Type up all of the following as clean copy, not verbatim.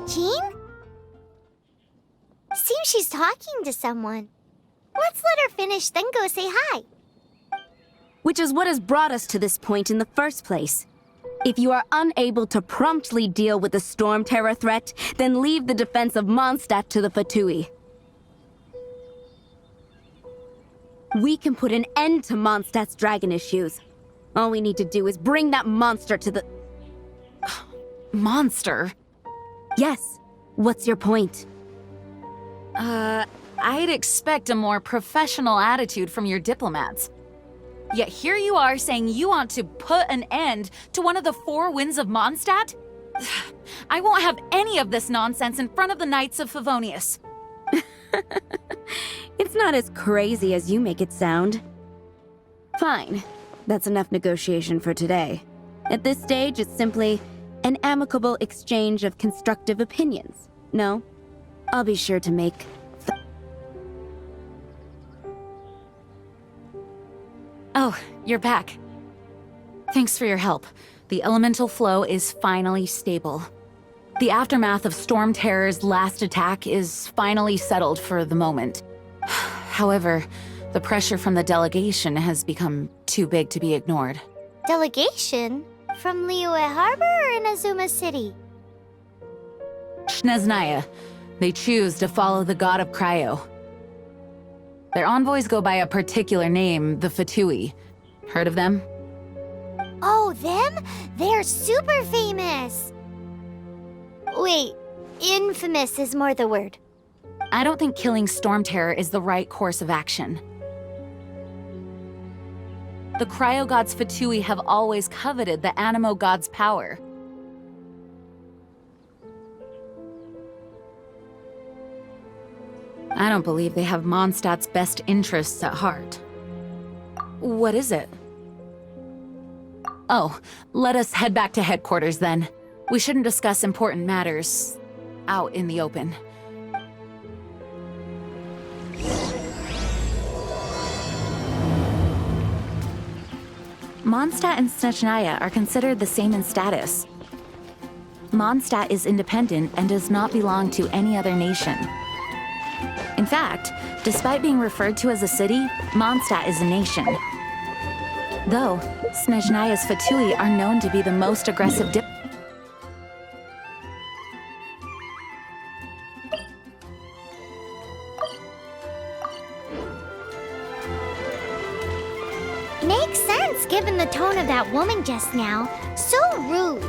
Jean? Seems she's talking to someone. Let's let her finish, then go say hi. Which is what has brought us to this point in the first place. If you are unable to promptly deal with the storm terror threat, then leave the defense of Mondstadt to the Fatui. We can put an end to Mondstadt's dragon issues. All we need to do is bring that monster to the... Monster? Yes. What's your point? I'd expect a more professional attitude from your diplomats. Yet here you are saying you want to put an end to one of the four winds of Mondstadt? I won't have any of this nonsense in front of the Knights of Favonius. It's not as crazy as you make it sound. Fine. That's enough negotiation for today. At this stage, it's simply an amicable exchange of constructive opinions. No? I'll be sure to make... Oh, you're back. Thanks for your help. The elemental flow is finally stable. The aftermath of Storm Terror's last attack is finally settled for the moment. However, the pressure from the delegation has become too big to be ignored. Delegation? From Liyue Harbor or Inazuma City? Snezhnaya. They choose to follow the god of Cryo. Their envoys go by a particular name, the Fatui. Heard of them? Oh, them? They're super famous! Wait, infamous is more the word. I don't think killing Storm Terror is the right course of action. The Cryo God's Fatui have always coveted the Animo God's power. I don't believe they have Mondstadt's best interests at heart. What is it? Oh, let us head back to headquarters then. We shouldn't discuss important matters out in the open. Mondstadt and Snezhnaya are considered the same in status. Mondstadt is independent and does not belong to any other nation. In fact, despite being referred to as a city, Mondstadt is a nation. Though, Snezhnaya's Fatui are known to be the most aggressive Makes sense given the tone of that woman just now. So rude.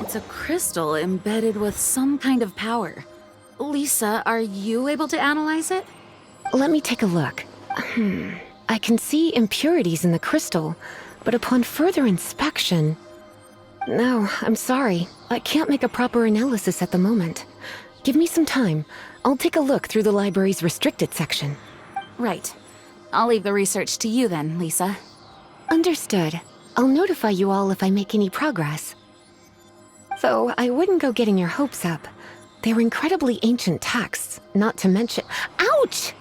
It's a crystal embedded with some kind of power. Lisa, are you able to analyze it? Let me take a look. I can see impurities in the crystal, but upon further inspection... No, I'm sorry. I can't make a proper analysis at the moment. Give me some time. I'll take a look through the library's restricted section. Right. I'll leave the research to you then, Lisa. Understood. I'll notify you all if I make any progress. Though I wouldn't go getting your hopes up. They're incredibly ancient texts, not to mention... Ouch!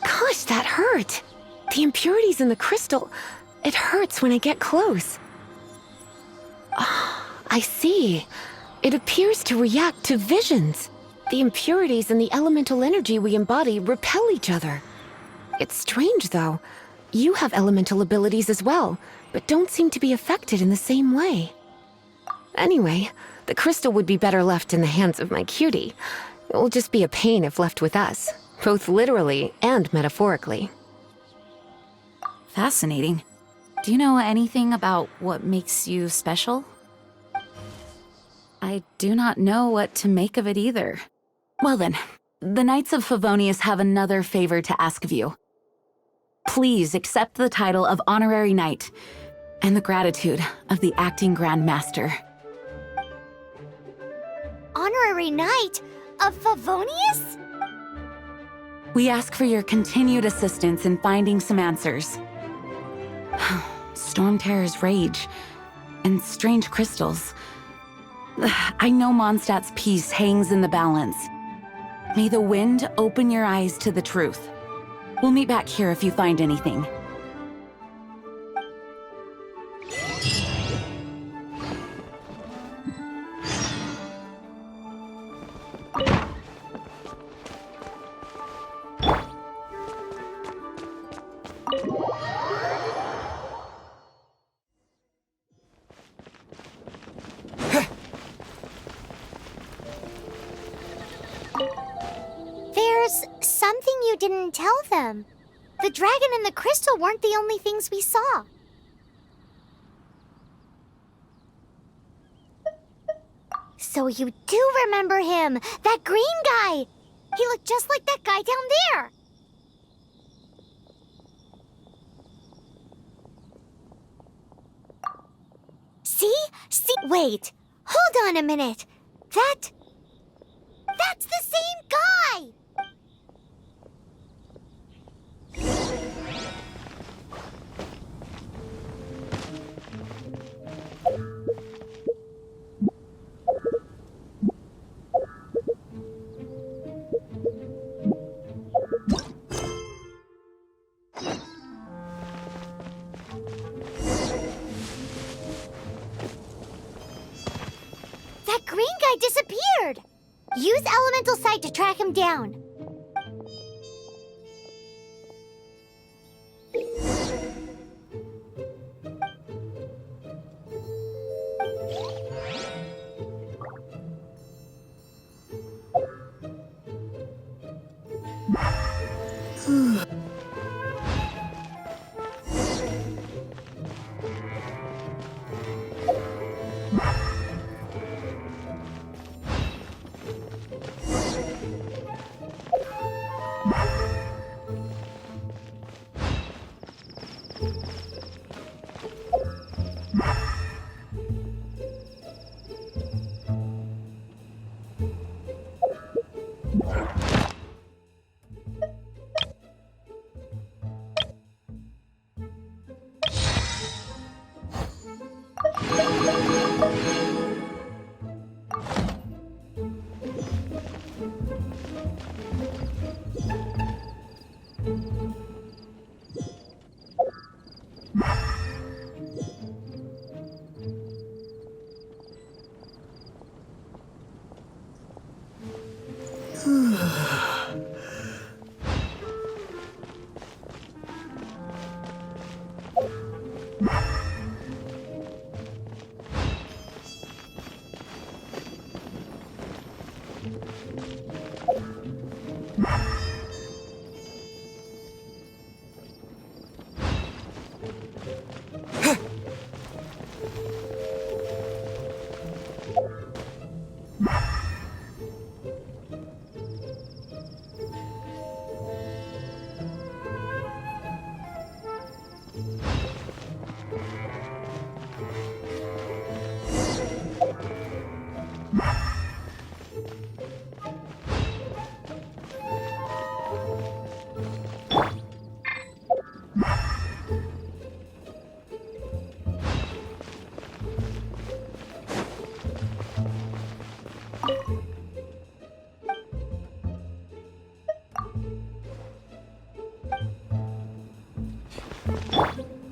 Gosh, that hurt! The impurities in the crystal... It hurts when I get close. Oh, I see. It appears to react to visions. The impurities and the elemental energy we embody repel each other. It's strange, though. You have elemental abilities as well, but don't seem to be affected in the same way. Anyway, the crystal would be better left in the hands of my cutie. It will just be a pain if left with us, both literally and metaphorically. Fascinating. Do you know anything about what makes you special? I do not know what to make of it either. Well then, the Knights of Favonius have another favor to ask of you. Please accept the title of Honorary Knight and the gratitude of the Acting Grand Master. Honorary Knight of Favonius? We ask for your continued assistance in finding some answers. Storm Terror's rage, and strange crystals. I know Mondstadt's peace hangs in the balance. May the wind open your eyes to the truth. We'll meet back here if you find anything. There's something you didn't tell them. The dragon and the crystal weren't the only things we saw. So you do remember him, that green guy! He looked just like that guy down there! See? Wait, hold on a minute. That's the same guy! That green guy disappeared! Use elemental sight to track him down.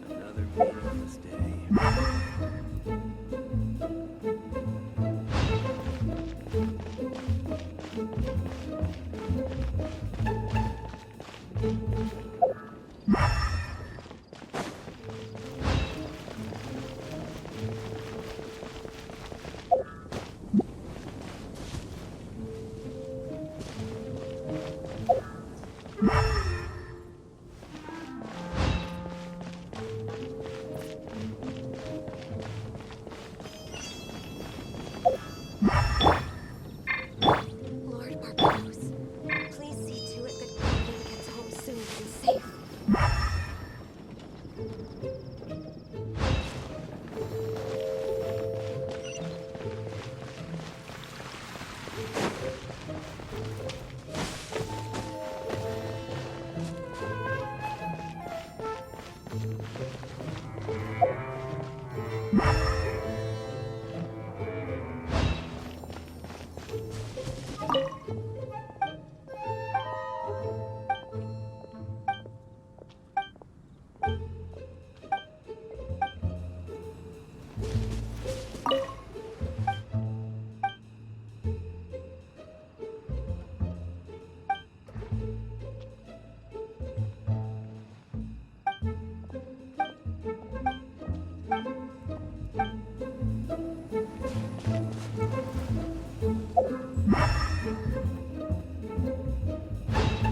Another meaningless day.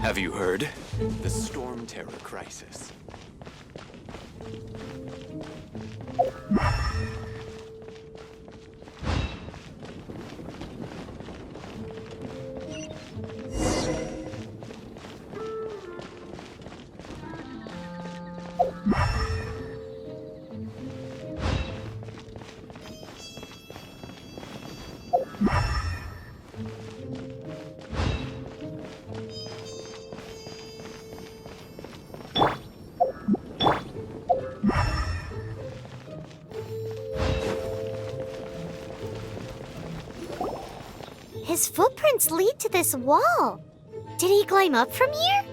Have you heard? The Storm Terror crisis. His footprints lead to this wall. Did he climb up from here?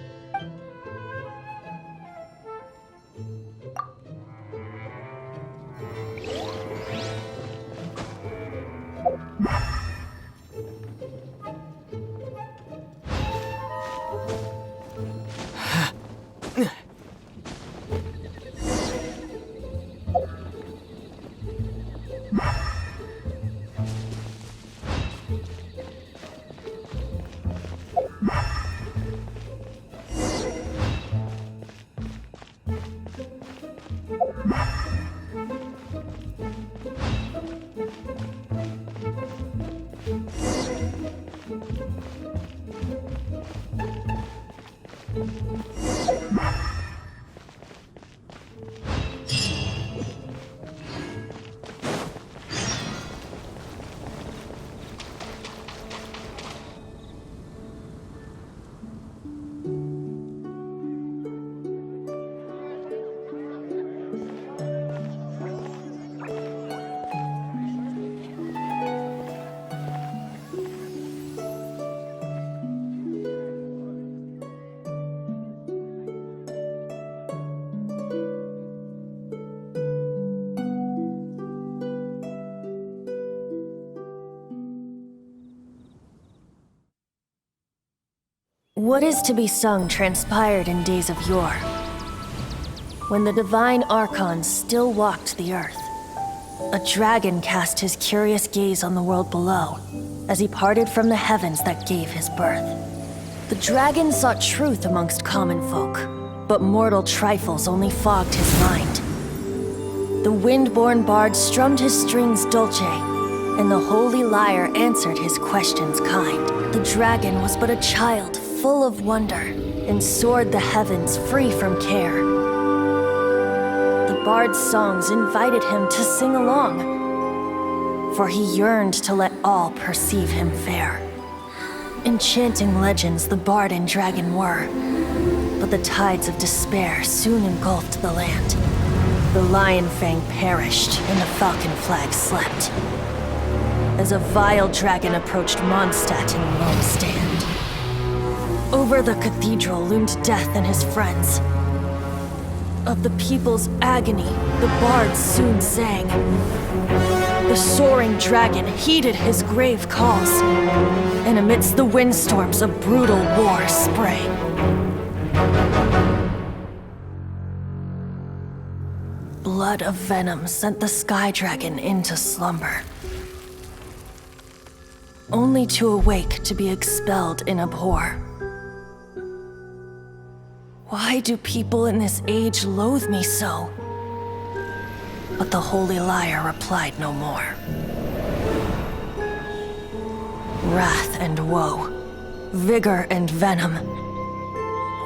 What is to be sung transpired in days of yore, when the divine archons still walked the earth. A dragon cast his curious gaze on the world below, as he parted from the heavens that gave his birth. The dragon sought truth amongst common folk, but mortal trifles only fogged his mind. The wind-born bard strummed his strings dulce, and the holy lyre answered his questions kind. The dragon was but a child, full of wonder, and soared the heavens free from care. The bard's songs invited him to sing along, for he yearned to let all perceive him fair. Enchanting legends the bard and dragon were, but the tides of despair soon engulfed the land. The lion fang perished, and the falcon flag slept, as a vile dragon approached Mondstadt in lone stand. Over the cathedral loomed death and his friends. Of the people's agony, the bards soon sang. The soaring dragon heeded his grave calls, and amidst the windstorms a brutal war sprang. Blood of venom sent the sky dragon into slumber, only to awake to be expelled in abhor. Why do people in this age loathe me so? But the holy lyre replied no more. Wrath and woe, vigor and venom,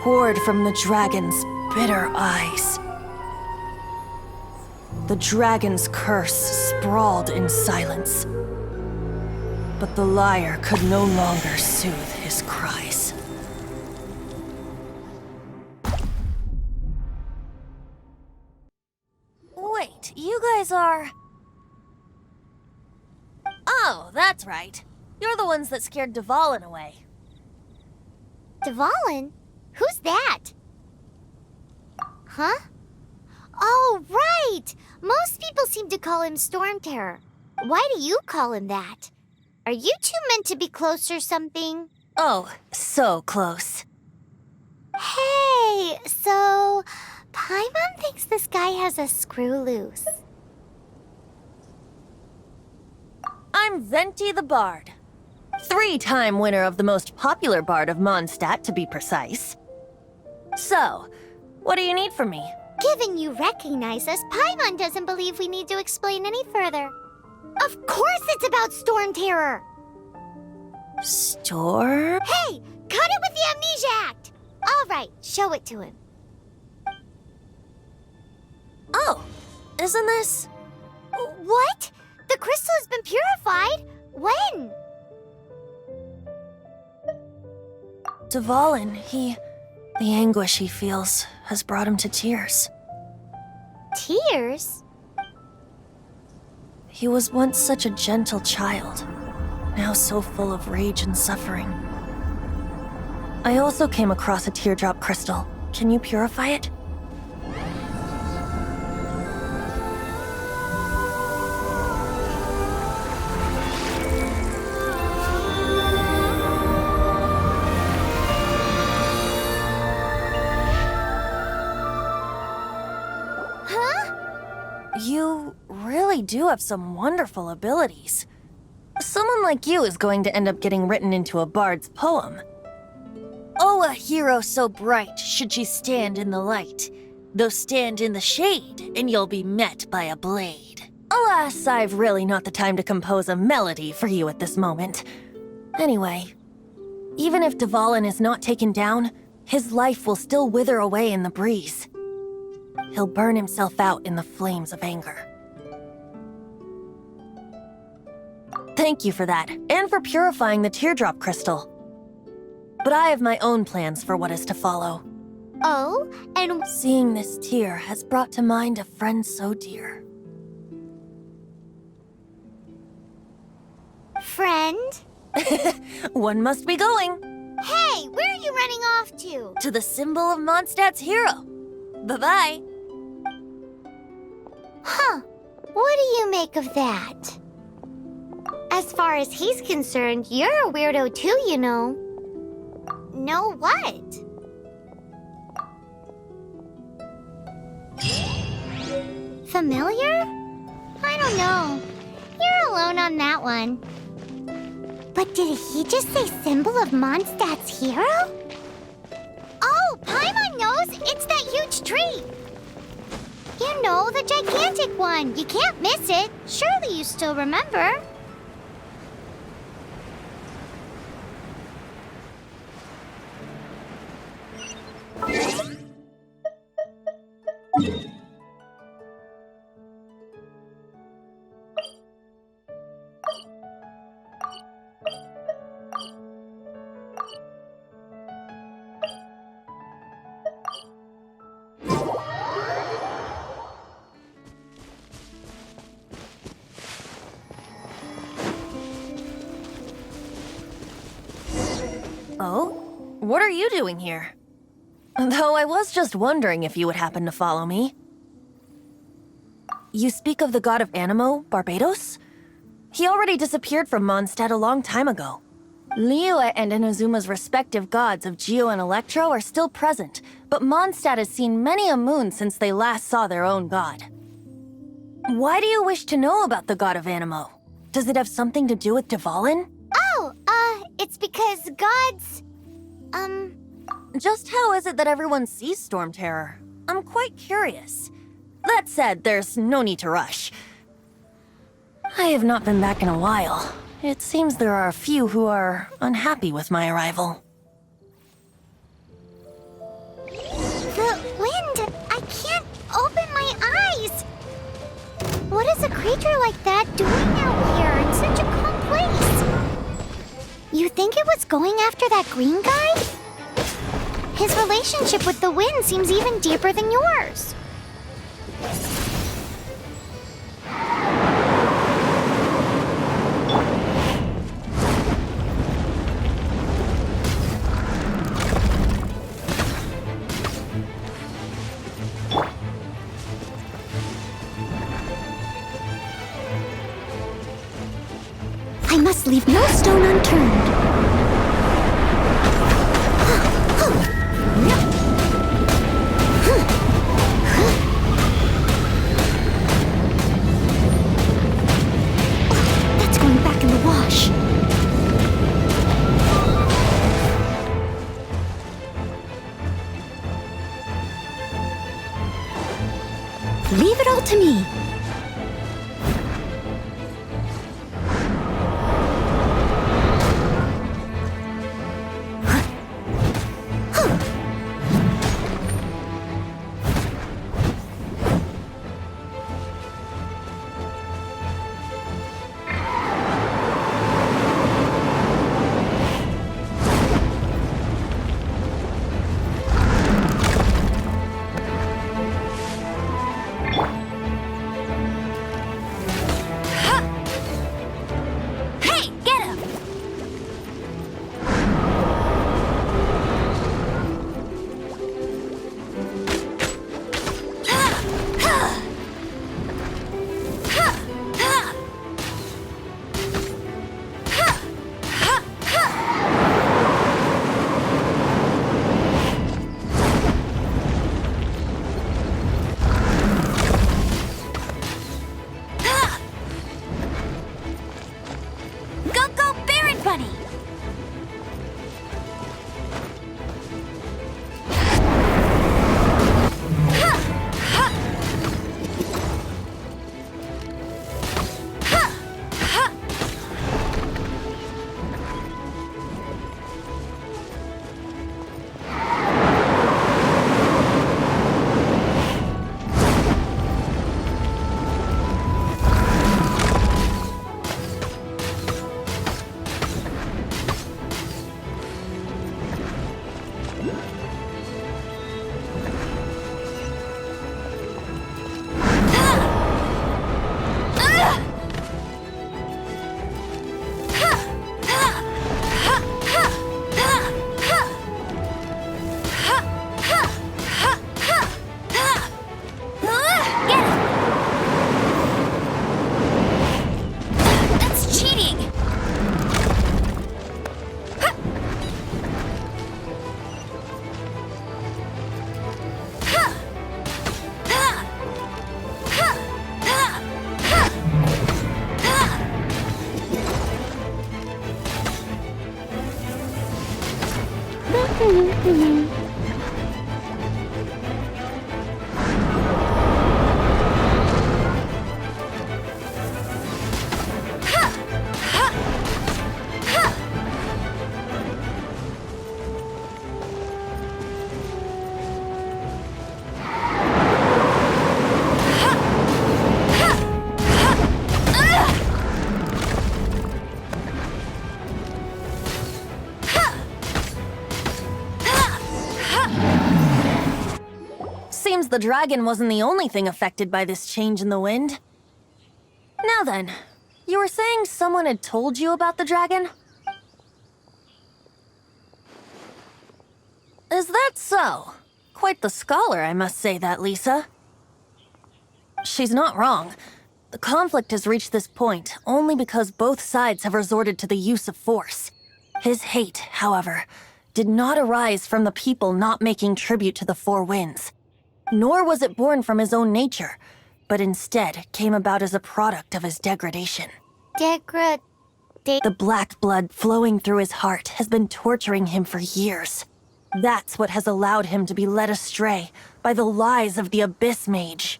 poured from the dragon's bitter eyes. The dragon's curse sprawled in silence, but the lyre could no longer soothe his cries. Wait, you guys are... Oh, that's right. You're the ones that scared Dvalin away. Dvalin? Who's that? Huh? Oh, right! Most people seem to call him Storm Terror. Why do you call him that? Are you two meant to be close or something? Oh, so close. Hey, so Paimon thinks this guy has a screw loose. I'm Venti the Bard. 3-time winner of the most popular bard of Mondstadt, to be precise. So, what do you need from me? Given you recognize us, Paimon doesn't believe we need to explain any further. Of course it's about Storm Terror! Storm? Hey, cut it with the Amnesia Act! Alright, show it to him. Oh, isn't this... What? The crystal has been purified? When? Dvalin, the anguish he feels has brought him to tears. Tears? He was once such a gentle child, now so full of rage and suffering. I also came across a teardrop crystal. Can you purify it? You really do have some wonderful abilities. Someone like you is going to end up getting written into a bard's poem. Oh, a hero so bright should she stand in the light, though stand in the shade, and you'll be met by a blade. Alas, I've really not the time to compose a melody for you at this moment. Anyway, even if Dvalin is not taken down, his life will still wither away in the breeze. He'll burn himself out in the flames of anger. Thank you for that, and for purifying the teardrop crystal. But I have my own plans for what is to follow. Oh, and Seeing this tear has brought to mind a friend so dear. friend? One must be going. Hey, where are you running off to? To the symbol of Mondstadt's hero. Bye-bye. Huh. What do you make of that? As far as he's concerned, you're a weirdo too, you know. Know what? Familiar? I don't know. You're alone on that one. But did he just say symbol of Mondstadt's hero? Oh, Paimon knows! It's that huge tree! You know, the gigantic one. You can't miss it. Surely you still remember. Oh? What are you doing here? Though I was just wondering if you would happen to follow me. You speak of the god of Animo, Barbados? He already disappeared from Mondstadt a long time ago. Liyue and Inazuma's respective gods of Geo and Electro are still present, but Mondstadt has seen many a moon since they last saw their own god. Why do you wish to know about the god of Animo? Does it have something to do with Dvalin? Oh, it's because gods... Just how is it that everyone sees Storm Terror? I'm quite curious. That said, there's no need to rush. I have not been back in a while. It seems there are a few who are unhappy with my arrival. The wind! I can't open my eyes! What is a creature like that doing out here in such a calm place? You think it was going after that green guy? His relationship with the wind seems even deeper than yours. I must leave no stone unturned. That's going back in the wash. Leave it all to me. Seems the dragon wasn't the only thing affected by this change in the wind. Now then, you were saying someone had told you about the dragon? Is that so? Quite the scholar, I must say that, Lisa. She's not wrong. The conflict has reached this point only because both sides have resorted to the use of force. His hate, however, did not arise from the people not making tribute to the Four Winds. Nor was it born from his own nature, but instead came about as a product of his degradation. The black blood flowing through his heart has been torturing him for years. That's what has allowed him to be led astray by the lies of the Abyss Mage.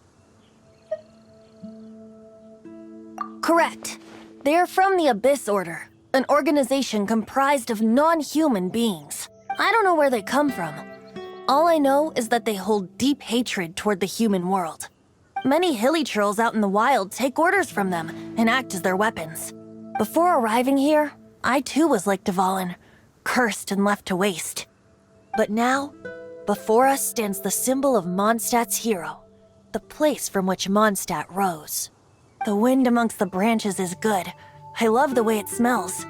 Correct. They are from the Abyss Order, an organization comprised of non-human beings. I don't know where they come from. All I know is that they hold deep hatred toward the human world. Many hilly trolls out in the wild take orders from them and act as their weapons. Before arriving here, I too was like Dvalin, cursed and left to waste. But now, before us stands the symbol of Mondstadt's hero, the place from which Mondstadt rose. The wind amongst the branches is good. I love the way it smells.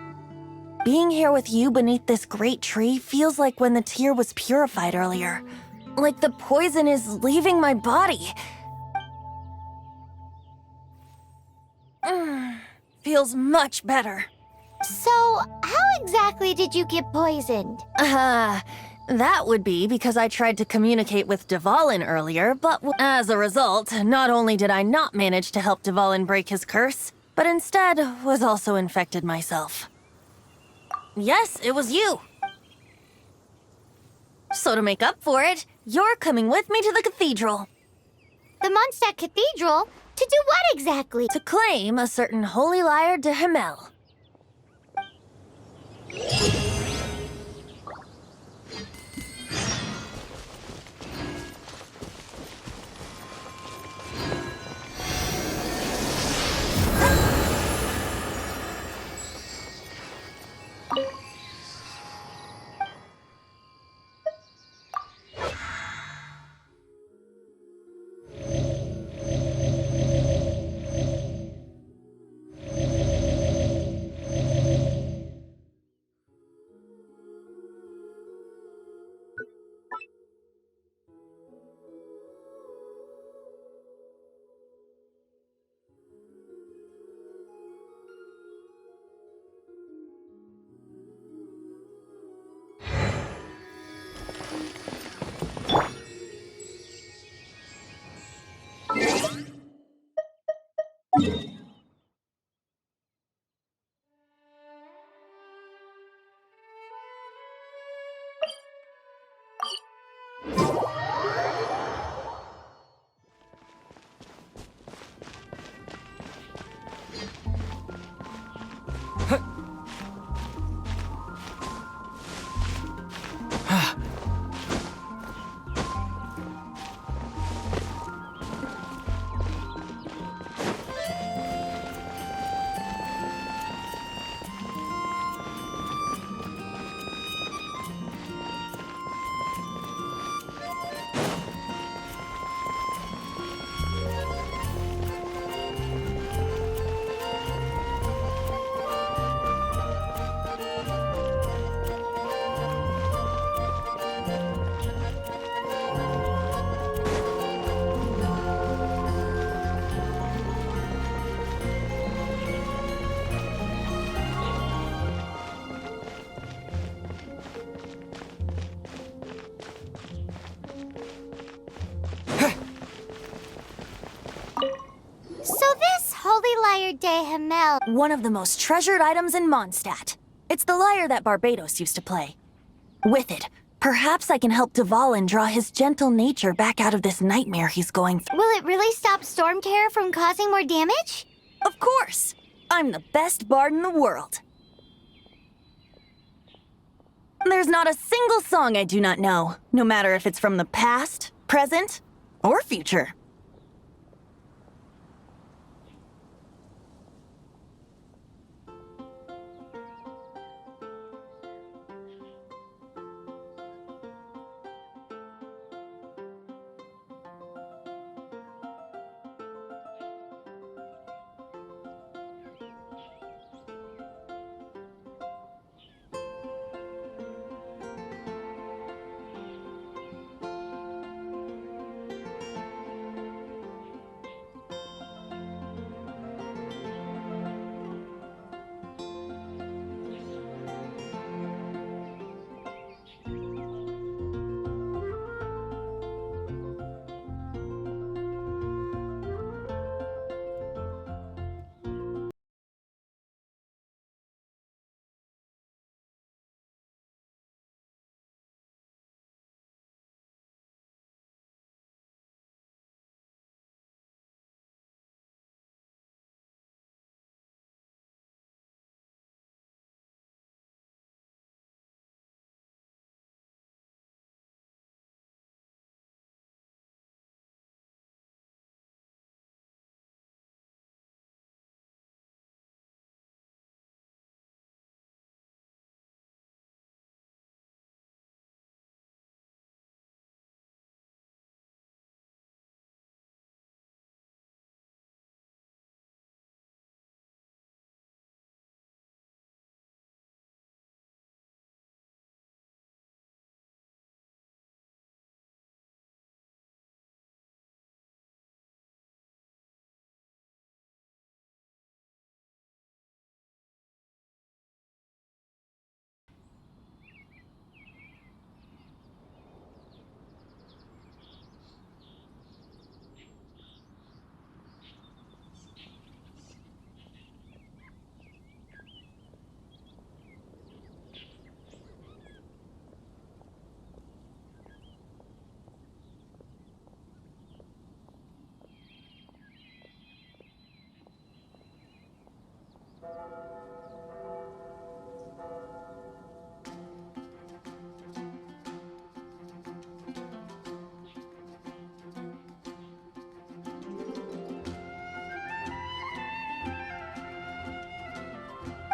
Being here with you beneath this great tree feels like when the tear was purified earlier. Like the poison is leaving my body. Feels much better. So, how exactly did you get poisoned? That would be because I tried to communicate with Dvalin earlier, but as a result, not only did I not manage to help Dvalin break his curse, but instead was also infected myself. Yes, it was you. So to make up for it, you're coming with me to the cathedral. The Mondstadt Cathedral? To do what exactly? To claim a certain holy lyre de Himmel. So this Holy Lyre de Himmel... One of the most treasured items in Mondstadt. It's the lyre that Barbados used to play. With it, perhaps I can help Dvalin draw his gentle nature back out of this nightmare he's going through. Will it really stop Storm Terror from causing more damage? Of course! I'm the best bard in the world. There's not a single song I do not know, no matter if it's from the past, present, or future.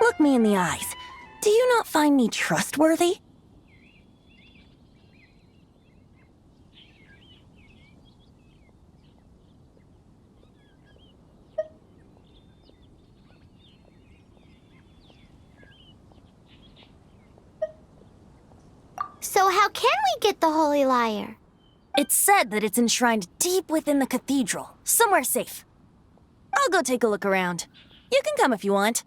Look me in the eyes. Do you not find me trustworthy? So how can we get the Holy Lyre? It's said that it's enshrined deep within the cathedral, somewhere safe. I'll go take a look around. You can come if you want.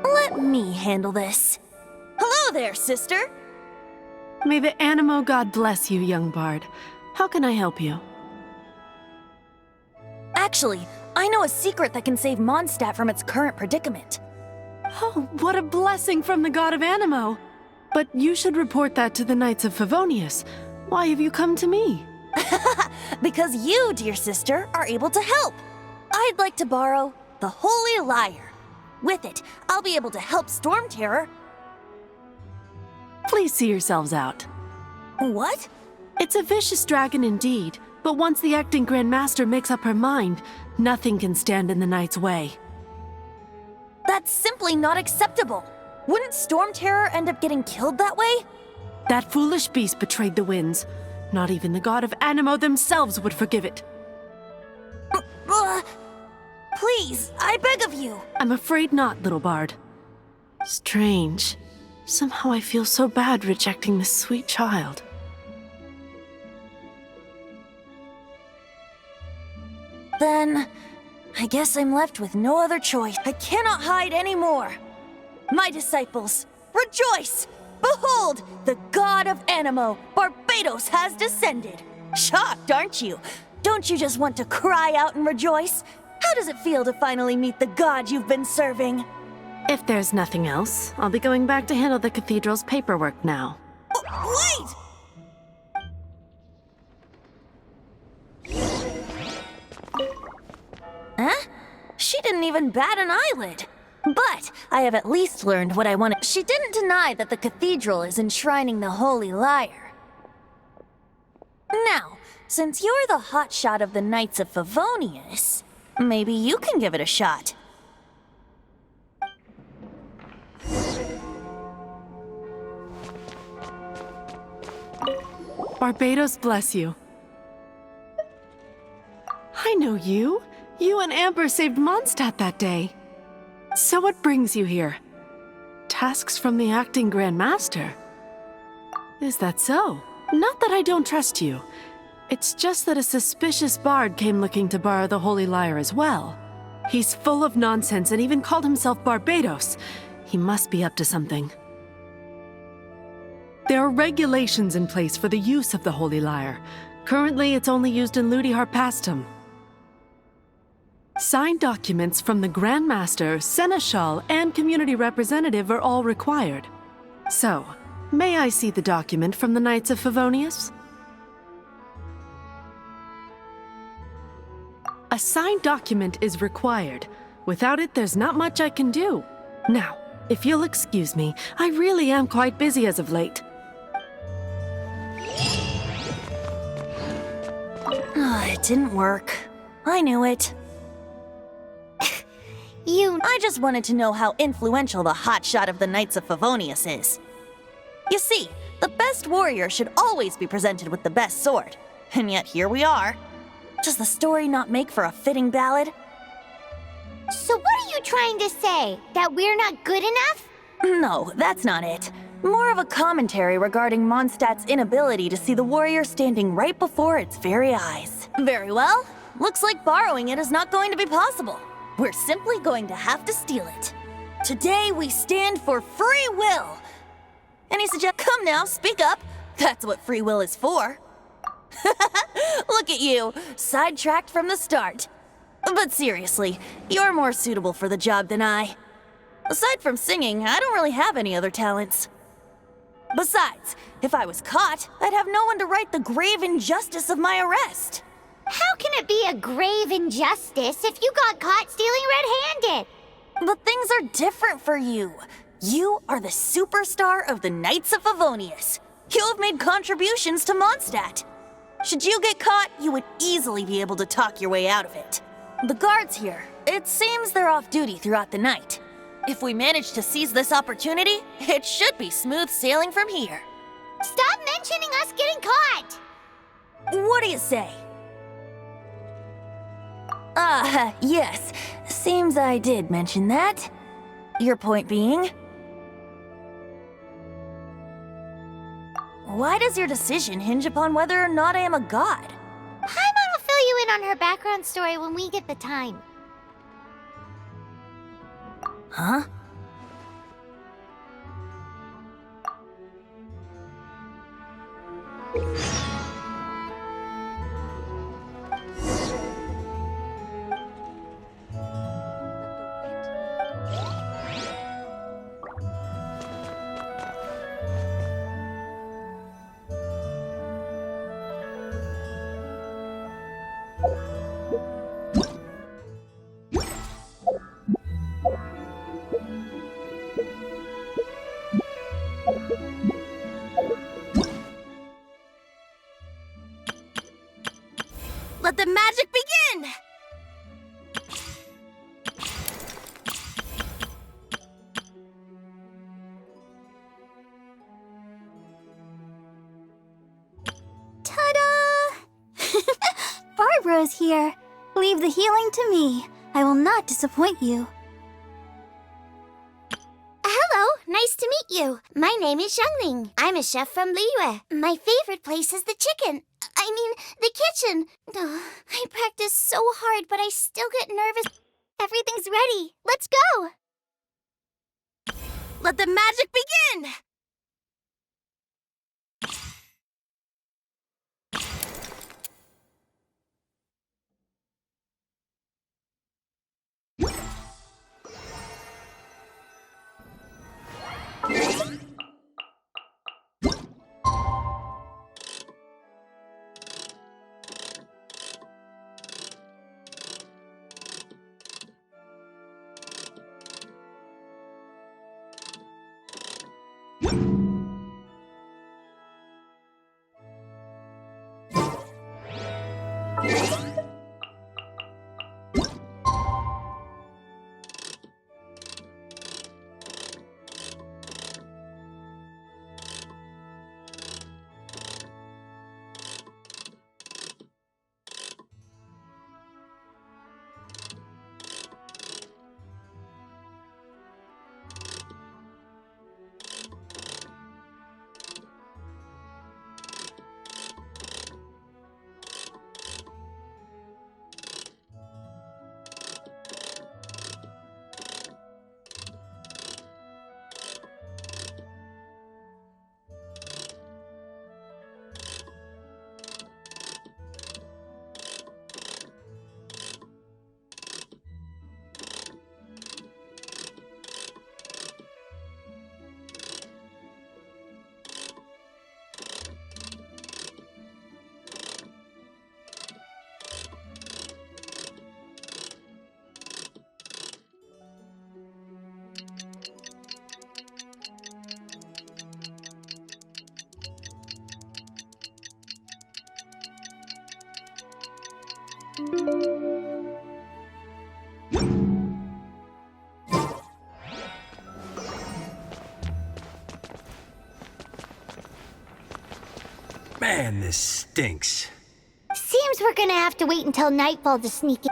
Let me handle this. Hello there, sister! May the Animo God bless you, young bard. How can I help you? Actually, I know a secret that can save Mondstadt from its current predicament. Oh, what a blessing from the God of Animo! But you should report that to the Knights of Favonius. Why have you come to me? Because you, dear sister, are able to help. I'd like to borrow the Holy Lyre. With it, I'll be able to help Storm Terror. Please see yourselves out. What? It's a vicious dragon indeed, but once the acting Grand Master makes up her mind, nothing can stand in the Knight's way. That's simply not acceptable. Wouldn't Storm Terror end up getting killed that way? That foolish beast betrayed the winds. Not even the God of Animo themselves would forgive it. Please, I beg of you. I'm afraid not, little bard. Strange. Somehow I feel so bad rejecting this sweet child. Then, I guess I'm left with no other choice. I cannot hide anymore. My disciples, rejoice! Behold, the God of Animo, Barbados, has descended. Shocked, aren't you? Don't you just want to cry out and rejoice? How does it feel to finally meet the God you've been serving? If there's nothing else, I'll be going back to handle the cathedral's paperwork now. Wait! Huh? She didn't even bat an eyelid. But I have at least learned what I wanted. She didn't deny that the cathedral is enshrining the Holy Lyre. Now, since you're the hotshot of the Knights of Favonius, maybe you can give it a shot. Barbados bless you. I know you. You and Amber saved Mondstadt that day. So what brings you here? Tasks from the acting Grand Master? Is that so? Not that I don't trust you. It's just that a suspicious bard came looking to borrow the Holy Lyre as well. He's full of nonsense and even called himself Barbados. He must be up to something. There are regulations in place for the use of the Holy Lyre. Currently, it's only used in Ludi Harpastum. Signed documents from the Grand Master, Seneschal, and Community Representative are all required. So, may I see the document from the Knights of Favonius? A signed document is required. Without it, there's not much I can do. Now, if you'll excuse me, I really am quite busy as of late. It didn't work. I knew it. I just wanted to know how influential the hotshot of the Knights of Favonius is. You see, the best warrior should always be presented with the best sword. And yet here we are. Does the story not make for a fitting ballad? So what are you trying to say? That we're not good enough? No, that's not it. More of a commentary regarding Mondstadt's inability to see the warrior standing right before its very eyes. Very well. Looks like borrowing it is not going to be possible. We're simply going to have to steal it. Today we stand for free will. Any suggestions? Come now, speak up. That's what free will is for. Look at you, sidetracked from the start. But seriously, you're more suitable for the job than I. Aside from singing, I don't really have any other talents. Besides, if I was caught, I'd have no one to right the grave injustice of my arrest. How can it be a grave injustice if you got caught stealing red-handed? But things are different for you. You are the superstar of the Knights of Favonius. You have made contributions to Mondstadt. Should you get caught, you would easily be able to talk your way out of it. The guards here, it seems they're off duty throughout the night. If we manage to seize this opportunity, it should be smooth sailing from here. Stop mentioning us getting caught! What do you say? Yes. Seems I did mention that. Your point being? Why does your decision hinge upon whether or not I am a god? Paimon will fill you in on her background story when we get the time. Huh? Let the magic begin! Ta-da! Barbara's here. Leave the healing to me. I will not disappoint you. Hello, nice to meet you. My name is Xiangling. I'm a chef from Liyue. My favorite place is the the kitchen. I practice so hard, but I still get nervous. Everything's ready. Let's go. Let the magic begin! Man, this stinks. Seems we're gonna have to wait until nightfall to sneak in.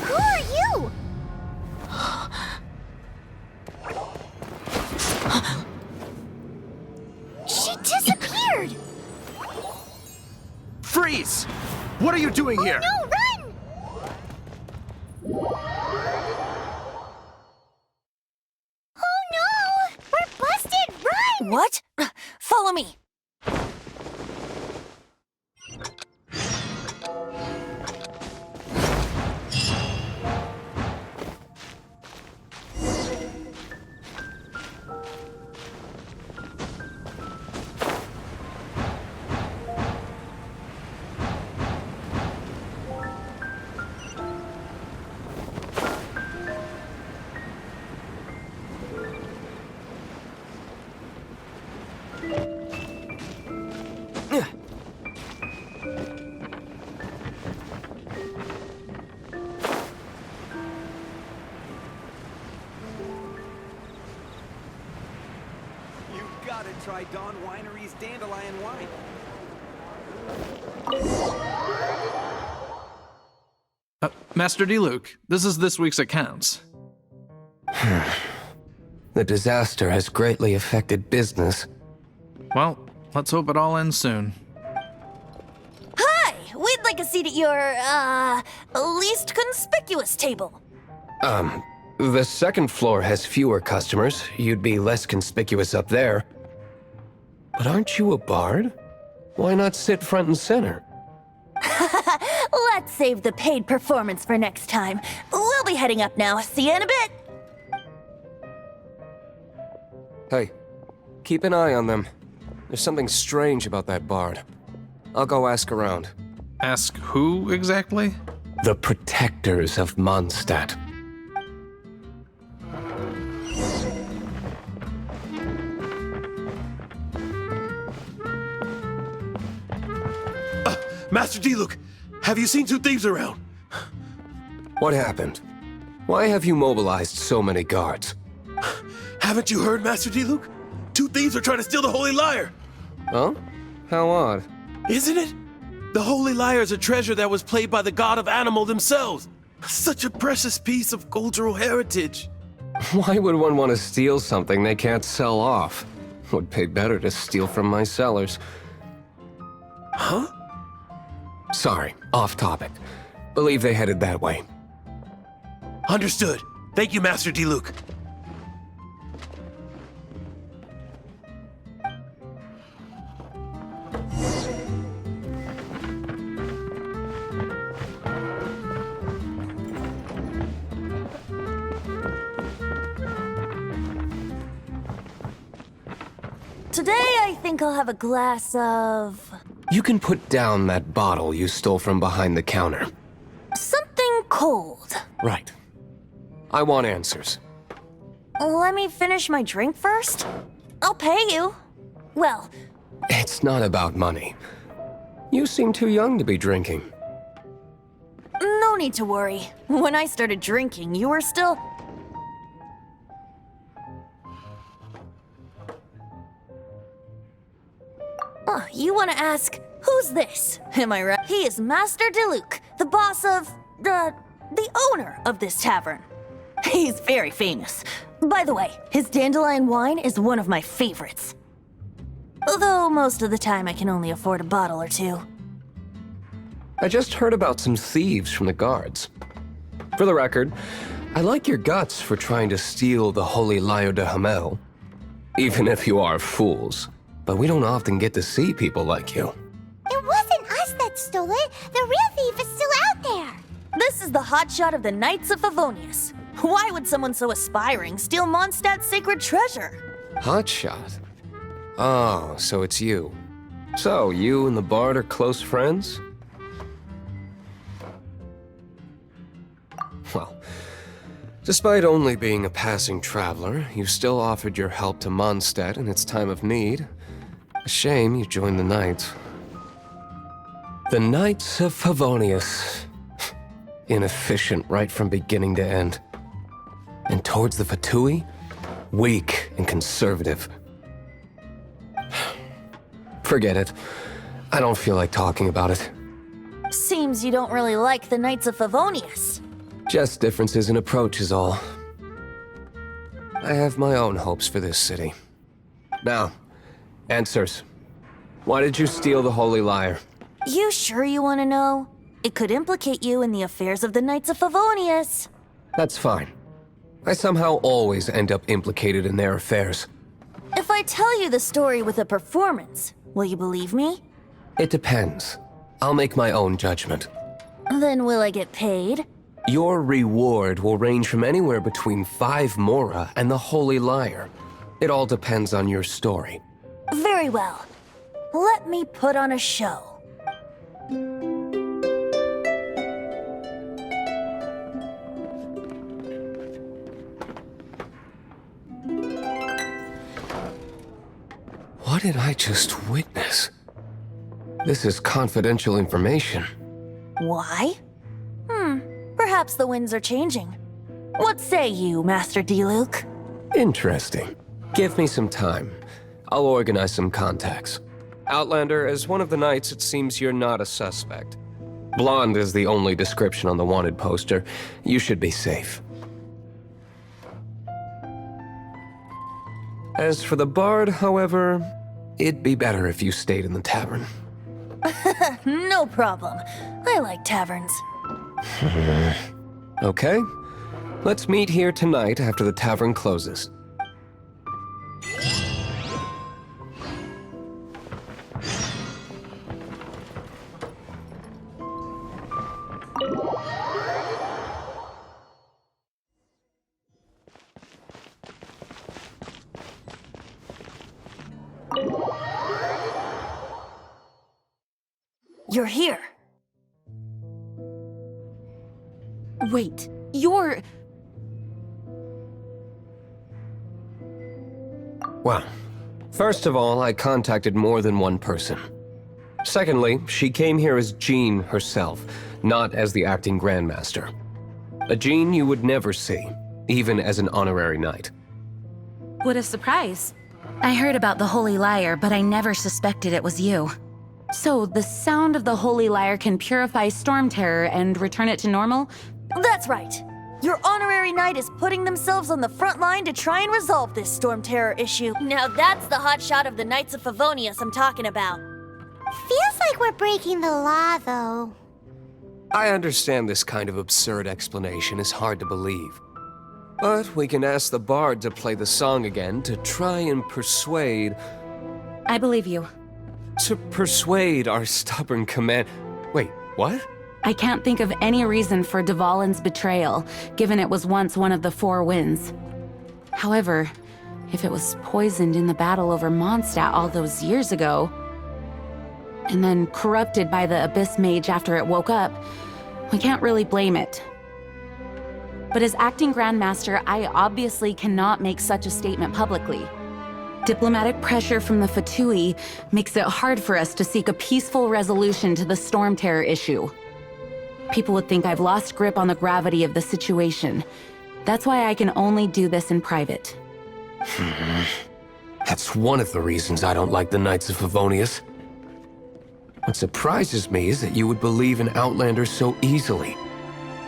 Who are you? She disappeared! Freeze! What are you doing here? No, run! Oh no! We're busted! Run! What? Follow me. You've got to try Dawn Winery's Dandelion Wine. Master D-Luke, this is this week's accounts. The disaster has greatly affected business. Well, let's hope it all ends soon. Hi! We'd like a seat at your, least conspicuous table. The second floor has fewer customers. You'd be less conspicuous up there. But aren't you a bard? Why not sit front and center? Let's save the paid performance for next time. We'll be heading up now. See you in a bit. Hey, keep an eye on them. There's something strange about that bard. I'll go ask around. Ask who exactly? The protectors of Mondstadt. Master D-Luke, have you seen two thieves around? What happened? Why have you mobilized so many guards? Haven't you heard, Master D-Luke? Two thieves are trying to steal the Holy Lyre! Huh? How odd. Isn't it? The Holy Lyre is a treasure that was played by the god of animal themselves. Such a precious piece of cultural heritage. Why would one want to steal something they can't sell off? Would pay better to steal from my sellers. Huh? Sorry, off topic. Believe they headed that way. Understood. Thank you, Master D-Luke. Today, I think I'll have a glass of... You can put down that bottle you stole from behind the counter. something cold. Right. I want answers. Let me finish my drink first. I'll pay you. Well, It's not about money. You seem too young to be drinking. no need to worry. When I started drinking, you were still... Oh, you want to ask, who's this? Am I right? He is Master DeLuke, the boss of... the owner of this tavern. He's very famous. By the way, his dandelion wine is one of my favorites. Although most of the time I can only afford a bottle or two. I just heard about some thieves from the guards. For the record, I like your guts for trying to steal the Holy Lyre de Hamel. Even if you are fools. But we don't often get to see people like you. It wasn't us that stole it. The real thief is still out there. This is the hotshot of the Knights of Favonius. Why would someone so aspiring steal Mondstadt's sacred treasure? Hotshot? Oh, so it's you. So, you and the Bard are close friends? Well, despite only being a passing traveler, you still offered your help to Mondstadt in its time of need. A shame you joined the Knights. The Knights of Favonius. Inefficient right from beginning to end. And towards the Fatui, weak and conservative. Forget it. I don't feel like talking about it. Seems you don't really like the Knights of Favonius. Just differences in approach is all. I have my own hopes for this city. Now, answers. Why did you steal the Holy Lyre? You sure you want to know? It could implicate you in the affairs of the Knights of Favonius. That's fine. I somehow always end up implicated in their affairs. If I tell you the story with a performance, will you believe me? It depends. I'll make my own judgment. Then will I get paid? Your reward will range from anywhere between 5 Mora and the Holy Lyre. It all depends on your story. Very well. Let me put on a show. What did I just witness? This is confidential information. Why? Perhaps the winds are changing. What say you, Master Diluc? Interesting. Give me some time. I'll organize some contacts. Outlander, as one of the Knights, it seems you're not a suspect. Blonde is the only description on the wanted poster. You should be safe. As for the Bard, however, it'd be better if you stayed in the tavern. No problem. I like taverns. Okay. Let's meet here tonight after the tavern closes. You're here. Wait, you're... Well, first of all, I contacted more than one person. Secondly, she came here as Jean herself, not as the acting Grandmaster. A Jean you would never see, even as an honorary knight. What a surprise. I heard about the Holy Lyre, but I never suspected it was you. So, the sound of the Holy Lyre can purify Storm Terror and return it to normal? That's right. Your honorary knight is putting themselves on the front line to try and resolve this Storm Terror issue. Now that's the hotshot of the Knights of Favonius I'm talking about. Feels like we're breaking the law, though. I understand this kind of absurd explanation is hard to believe. But we can ask the Bard to play the song again to try and persuade... I believe you. To persuade our stubborn command... Wait, what? I can't think of any reason for Dvalin's betrayal, given it was once one of the 4 winds. However, if it was poisoned in the battle over Mondstadt all those years ago, and then corrupted by the Abyss Mage after it woke up, we can't really blame it. But as acting Grandmaster, I obviously cannot make such a statement publicly. Diplomatic pressure from the Fatui makes it hard for us to seek a peaceful resolution to the Storm Terror issue. People would think I've lost grip on the gravity of the situation. That's why I can only do this in private. That's one of the reasons I don't like the Knights of Favonius. What surprises me is that you would believe in Outlander so easily.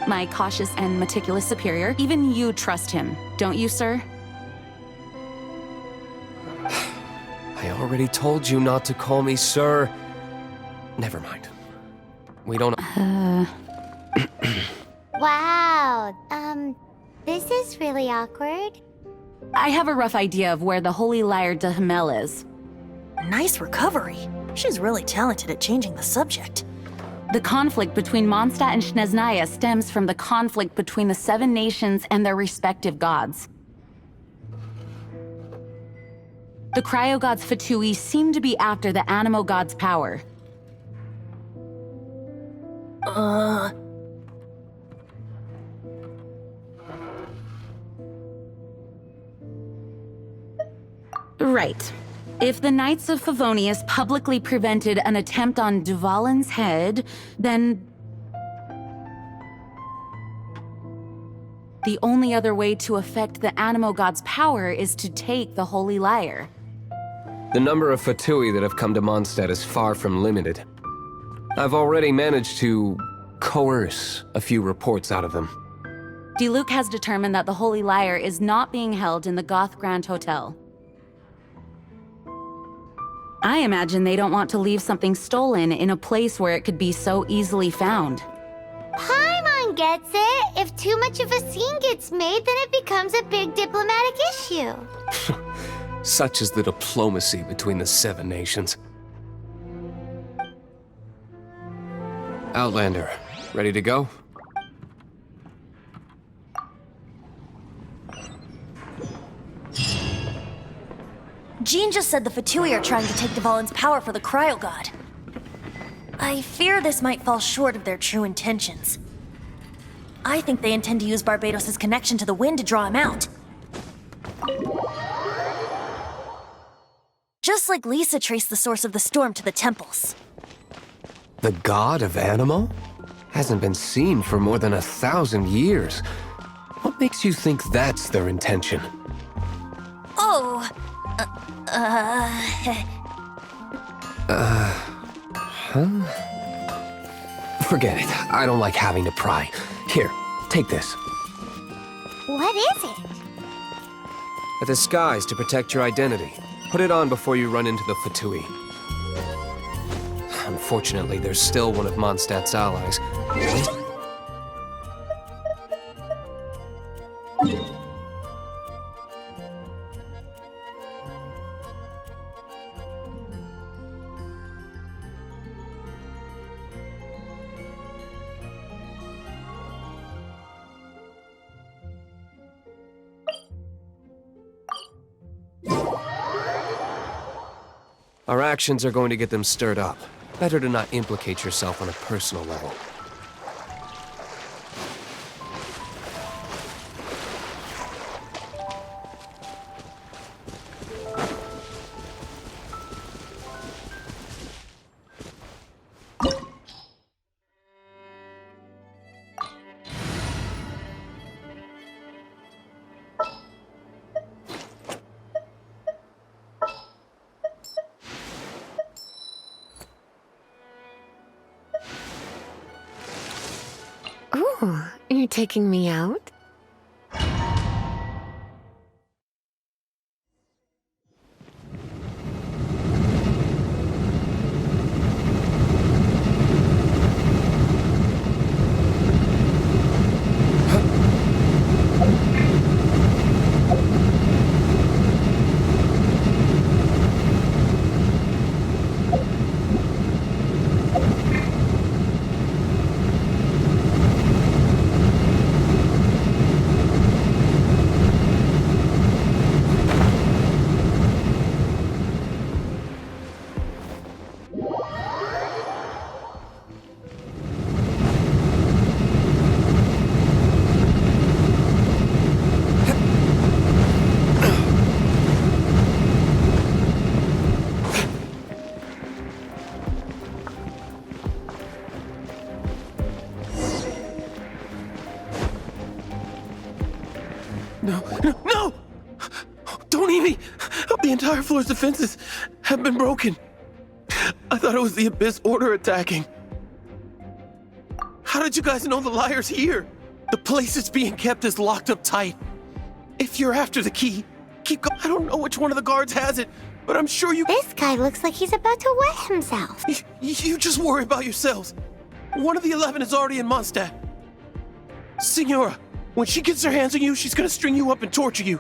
My cautious and meticulous superior, even you trust him, don't you, sir? already told you not to call me sir. Never mind. We don't... Wow, this is really awkward. I have a rough idea of where the Holy Lyre de Himmel is. Nice recovery. She's really talented at changing the subject. The conflict between Mondstadt and Snezhnaya stems from the conflict between the 7 nations and their respective gods. The cryo-gods Fatui seem to be after the Animo god's power. Right. If the Knights of Favonius publicly prevented an attempt on Dvalin's head, then... the only other way to affect the Animo god's power is to take the Holy Lyre. The number of Fatui that have come to Mondstadt is far from limited. I've already managed to coerce a few reports out of them. Diluc has determined that the Holy Lyre is not being held in the Goth Grand Hotel. I imagine they don't want to leave something stolen in a place where it could be so easily found. Paimon gets it. If too much of a scene gets made, then it becomes a big diplomatic issue. Such is the diplomacy between the 7 nations. Outlander, ready to go? Jean just said the Fatui are trying to take Dvalin's power for the Cryo God. I fear this might fall short of their true intentions. I think they intend to use Barbados' connection to the wind to draw him out. Just like Lisa traced the source of the storm to the temples. The god of Animo? Hasn't been seen for more than 1,000 years. What makes you think that's their intention? Oh... Forget it. I don't like having to pry. Here, take this. What is it? A disguise to protect your identity. Put it on before you run into the Fatui. Unfortunately, there's still one of Mondstadt's allies. Our actions are going to get them stirred up. Better to not implicate yourself on a personal level. Oh, you're taking me out? No! Don't eat me! The entire floor's defenses have been broken. I thought it was the Abyss Order attacking. How did you guys know the Lyre's here? The place it's being kept is locked up tight. If you're after the key, keep going. I don't know which one of the guards has it, but I'm sure you... This guy looks like he's about to wet himself. You just worry about yourselves. One of the 11 is already in Mondstadt. Signora, when she gets her hands on you, she's gonna string you up and torture you.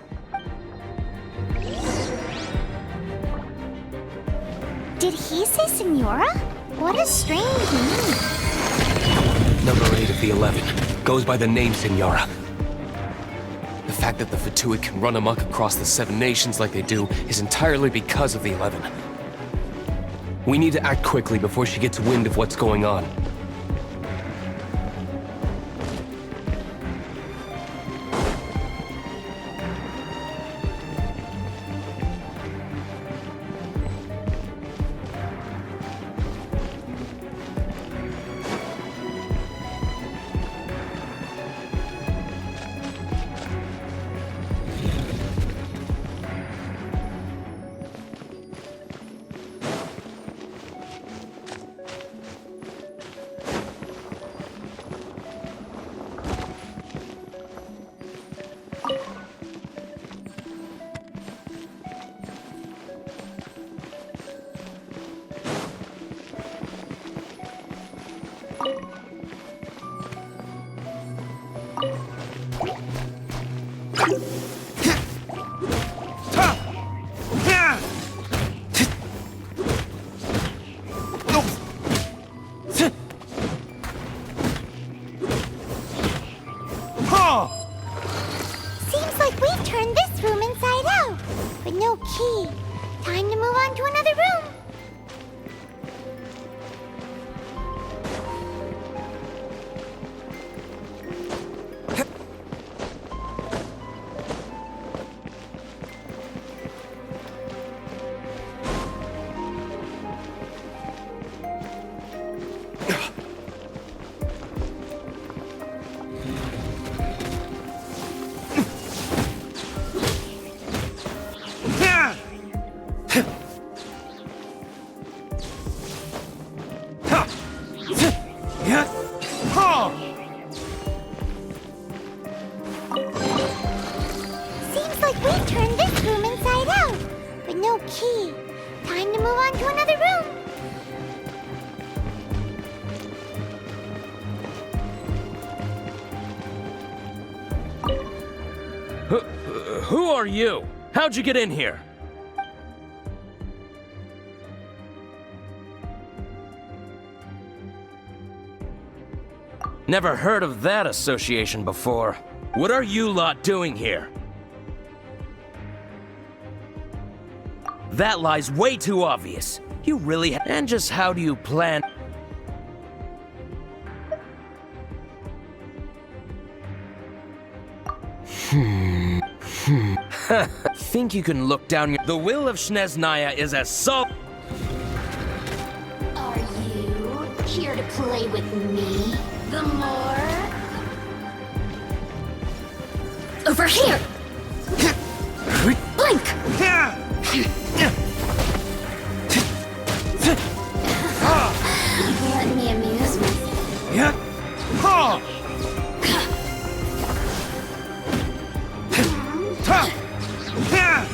Did he say Senora? What a strange name. Number 8 of the 11 goes by the name Senora. The fact that the Fatui can run amok across the 7 nations like they do is entirely because of the 11. We need to act quickly before she gets wind of what's going on. Seems like we've turned this room inside out, but no key. Time to move on to another room. Seems like we've turned this room inside out, but no key. Time to move on to another room. Who are you? How'd you get in here? Never heard of that association before. What are you lot doing here? That lie's way too obvious. You really and just how do you plan? Think you can look down your... The will of Snezhnaya is as so... Are you here to play with me? The more... Over here! Blink! Let me amuse myself.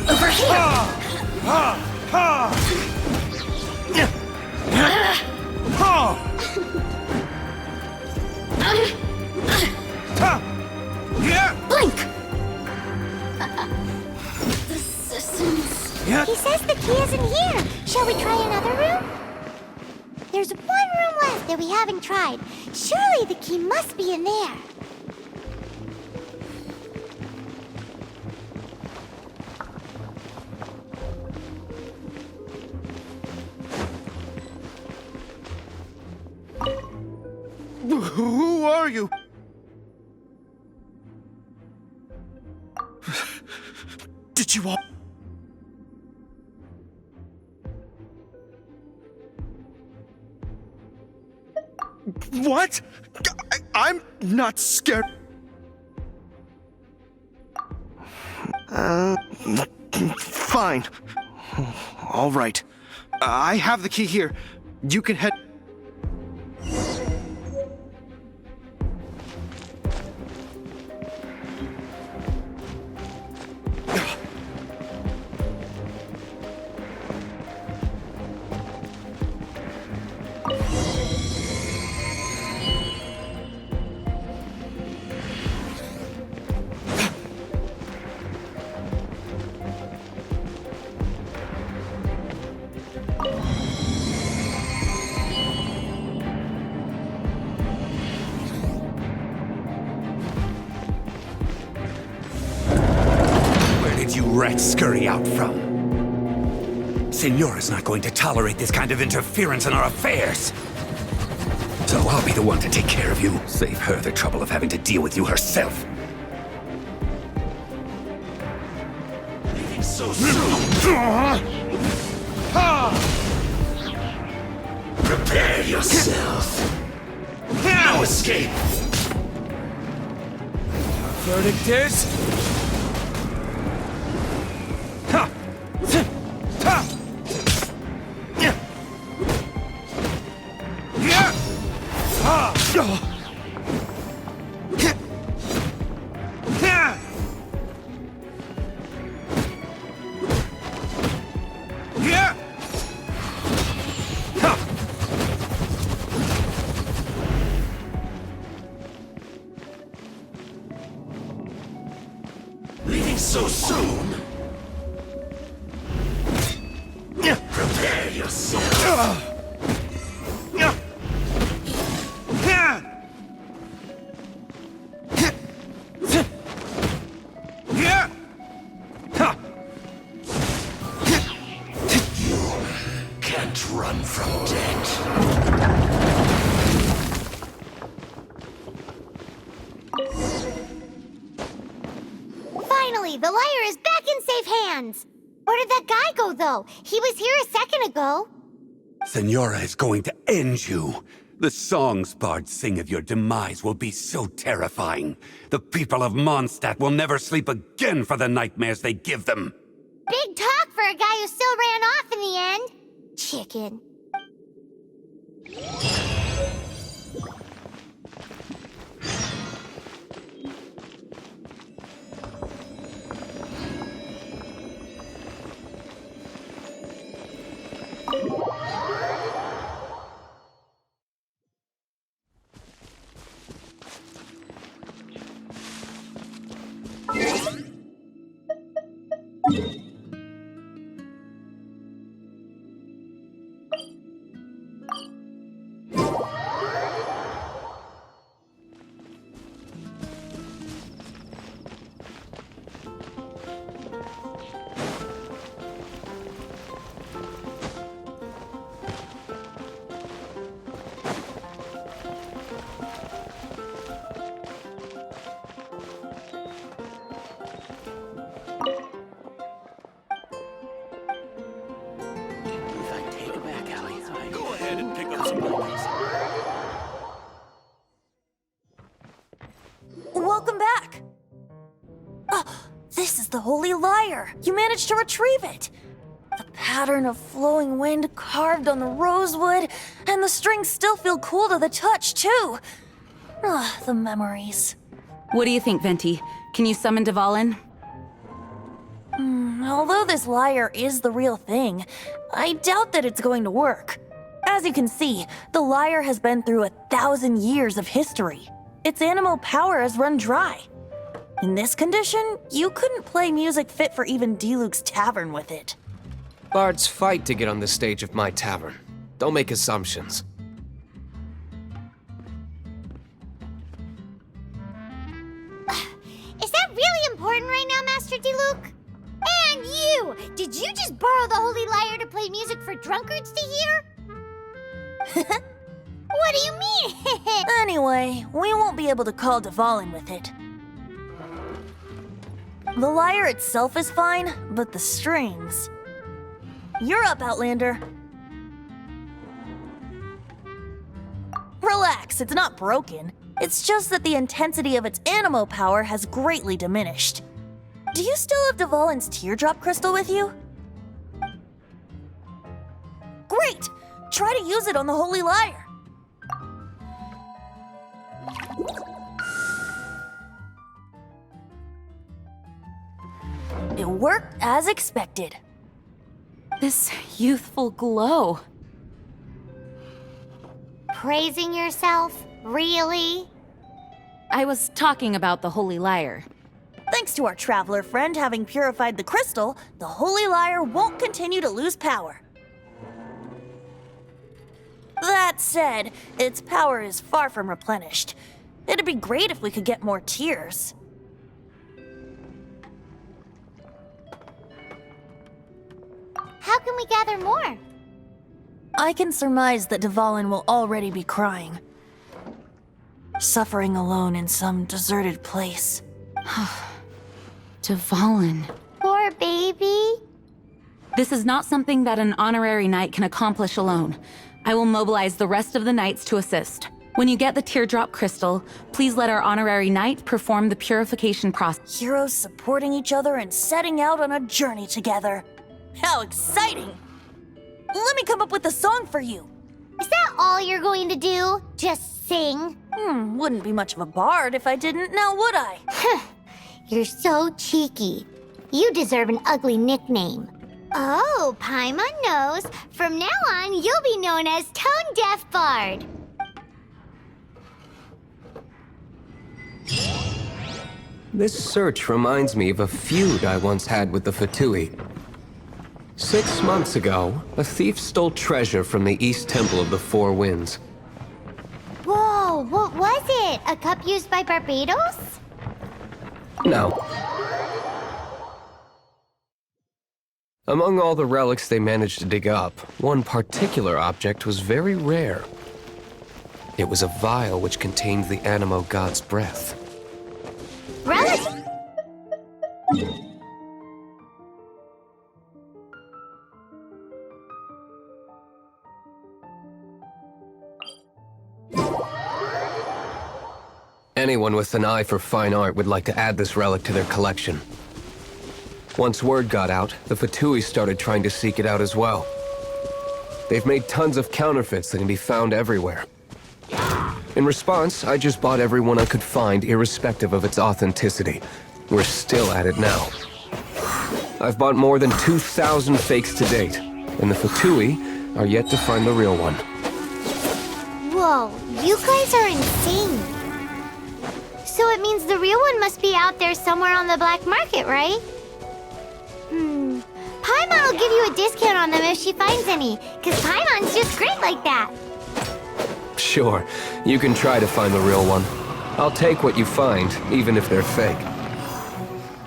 Over here! Blink! The systems... He says the key isn't here. Shall we try another room? There's one room left that we haven't tried. Surely the key must be in there. Who are you? Did you all... What? I'm not scared. Fine. All right. I have the key here. You can head... brats scurry out from. Senora's not going to tolerate this kind of interference in our affairs. So I'll be the one to take care of you. Save her the trouble of having to deal with you herself. Leaving so soon. Prepare yourself. No escape. Verdict is... Leaving so soon? Prepare yourself. Can't run from death. Finally, the lyre is back in safe hands! Where did that guy go, though? He was here a second ago. Senora is going to end you. The songs bards sing of your demise will be so terrifying. The people of Mondstadt will never sleep again for the nightmares they give them. Big talk for a guy who still ran off in the end. Chicken. Welcome back! Oh, this is the Holy Lyre! You managed to retrieve it! The pattern of flowing wind carved on the rosewood, and the strings still feel cool to the touch, too! Ah, the memories. What do you think, Venti? Can you summon Dvalin? Although this lyre is the real thing, I doubt that it's going to work. As you can see, the lyre has been through 1,000 years of history. Its animal power has run dry. In this condition, you couldn't play music fit for even Diluc's tavern with it. Bards fight to get on the stage of my tavern. Don't make assumptions. Is that really important right now, Master Diluc? And you! Did you just borrow the Holy Lyre to play music for drunkards to hear? What do you mean? Anyway, we won't be able to call Dvalin with it. The lyre itself is fine, but the strings... You're up, Outlander. Relax, it's not broken. It's just that the intensity of its animo power has greatly diminished. Do you still have Dvalin's teardrop crystal with you? Great! Try to use it on the Holy Lyre. It worked as expected. This youthful glow. Praising yourself? Really? I was talking about the Holy Lyre. Thanks to our traveler friend having purified the crystal, the Holy Lyre won't continue to lose power. That said, its power is far from replenished. It'd be great if we could get more tears. How can we gather more? I can surmise that Dvalin will already be crying. Suffering alone in some deserted place. Dvalin. Poor baby. This is not something that an honorary knight can accomplish alone. I will mobilize the rest of the knights to assist. When you get the teardrop crystal, please let our honorary knight perform the purification process. Heroes supporting each other and setting out on a journey together. How exciting! Let me come up with a song for you. Is that all you're going to do? Just sing? Wouldn't be much of a bard if I didn't, now would I? You're so cheeky. You deserve an ugly nickname. Oh, Paimon knows. From now on, you'll be known as Tone Deaf Bard. This search reminds me of a feud I once had with the Fatui. 6 months ago, a thief stole treasure from the East Temple of the Four Winds. Whoa, what was it? A cup used by Barbados? No. Among all the relics they managed to dig up, one particular object was very rare. It was a vial which contained the Animo god's breath. Relic? Anyone with an eye for fine art would like to add this relic to their collection. Once word got out, the Fatui started trying to seek it out as well. They've made tons of counterfeits that can be found everywhere. In response, I just bought every one I could find, irrespective of its authenticity. We're still at it now. I've bought more than 2,000 fakes to date, and the Fatui are yet to find the real one. Whoa, you guys are insane. So it means the real one must be out there somewhere on the black market, right? Paimon will give you a discount on them if she finds any, because Paimon's just great like that. Sure, you can try to find the real one. I'll take what you find, even if they're fake.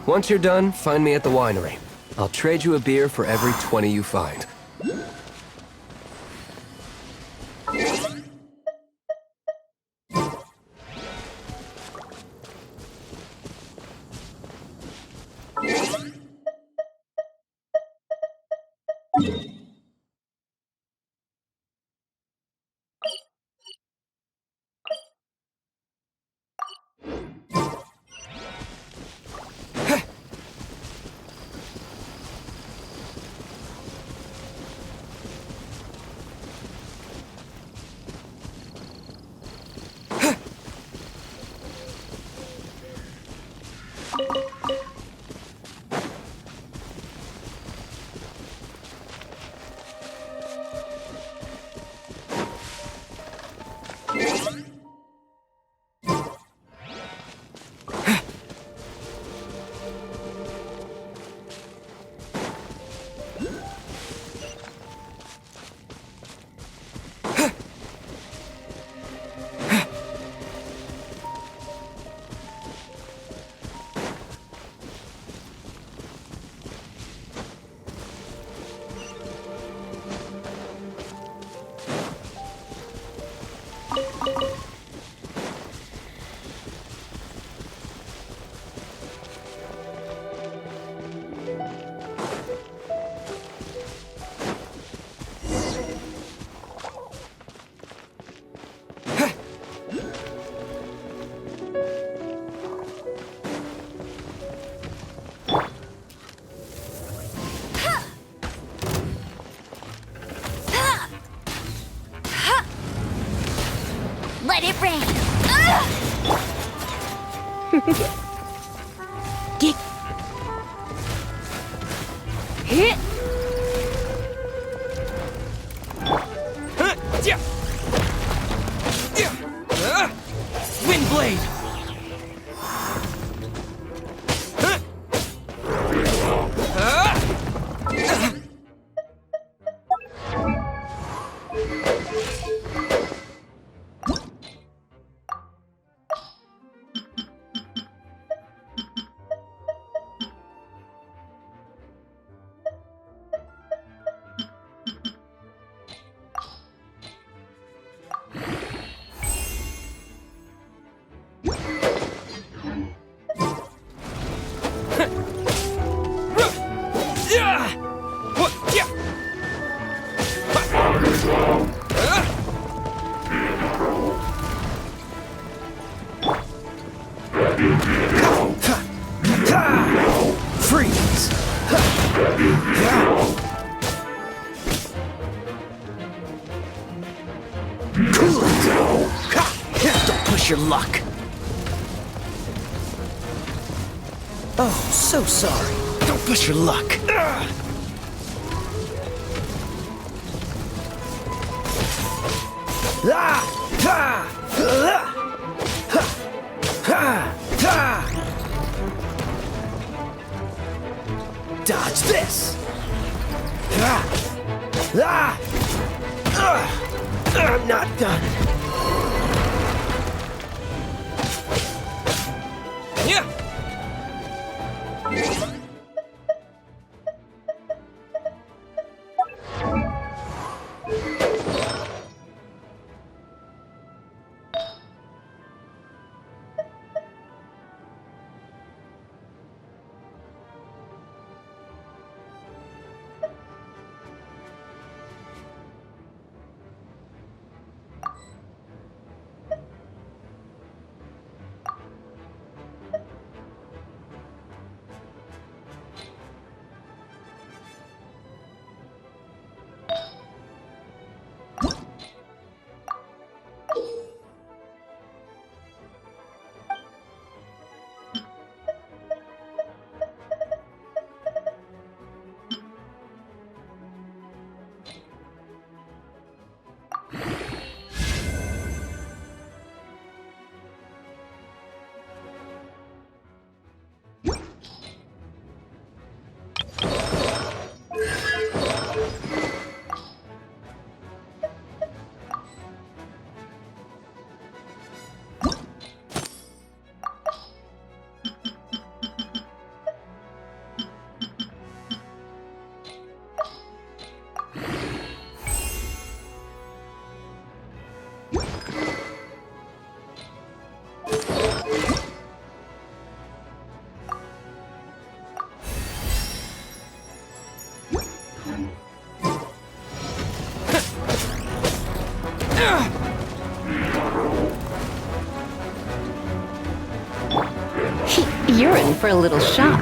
Once you're done, find me at the winery. I'll trade you a beer for every 20 you find. Let it rain. Get. Hit. Windblade! Don't push your luck. Oh, so sorry. Don't push your luck. Dodge this. I'm not done. Yeah. You're in for a little shock.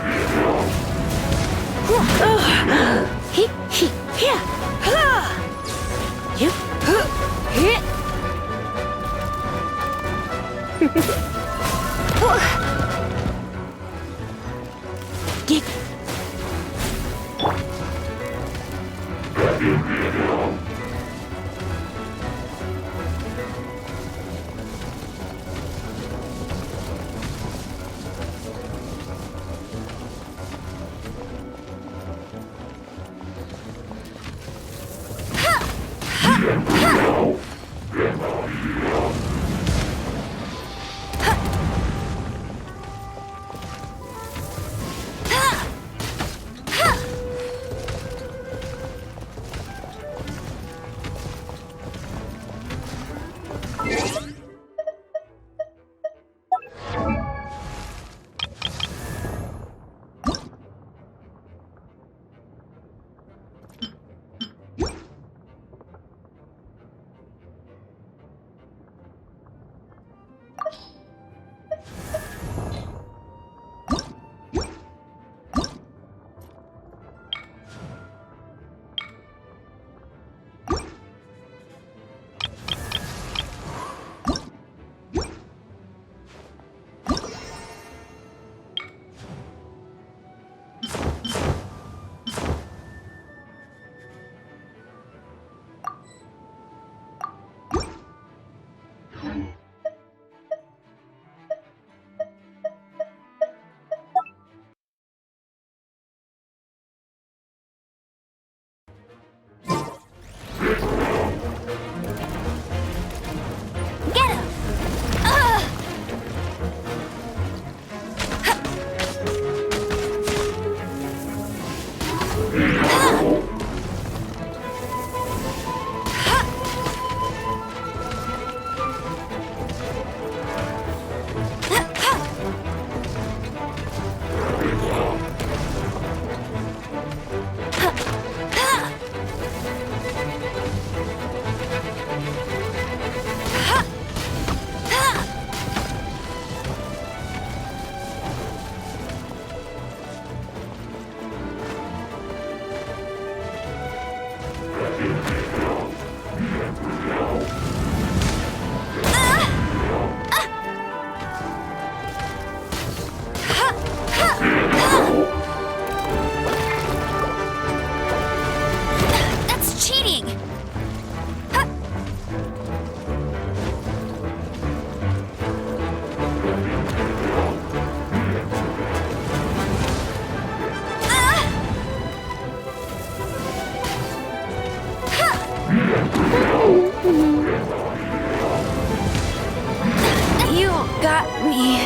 got me.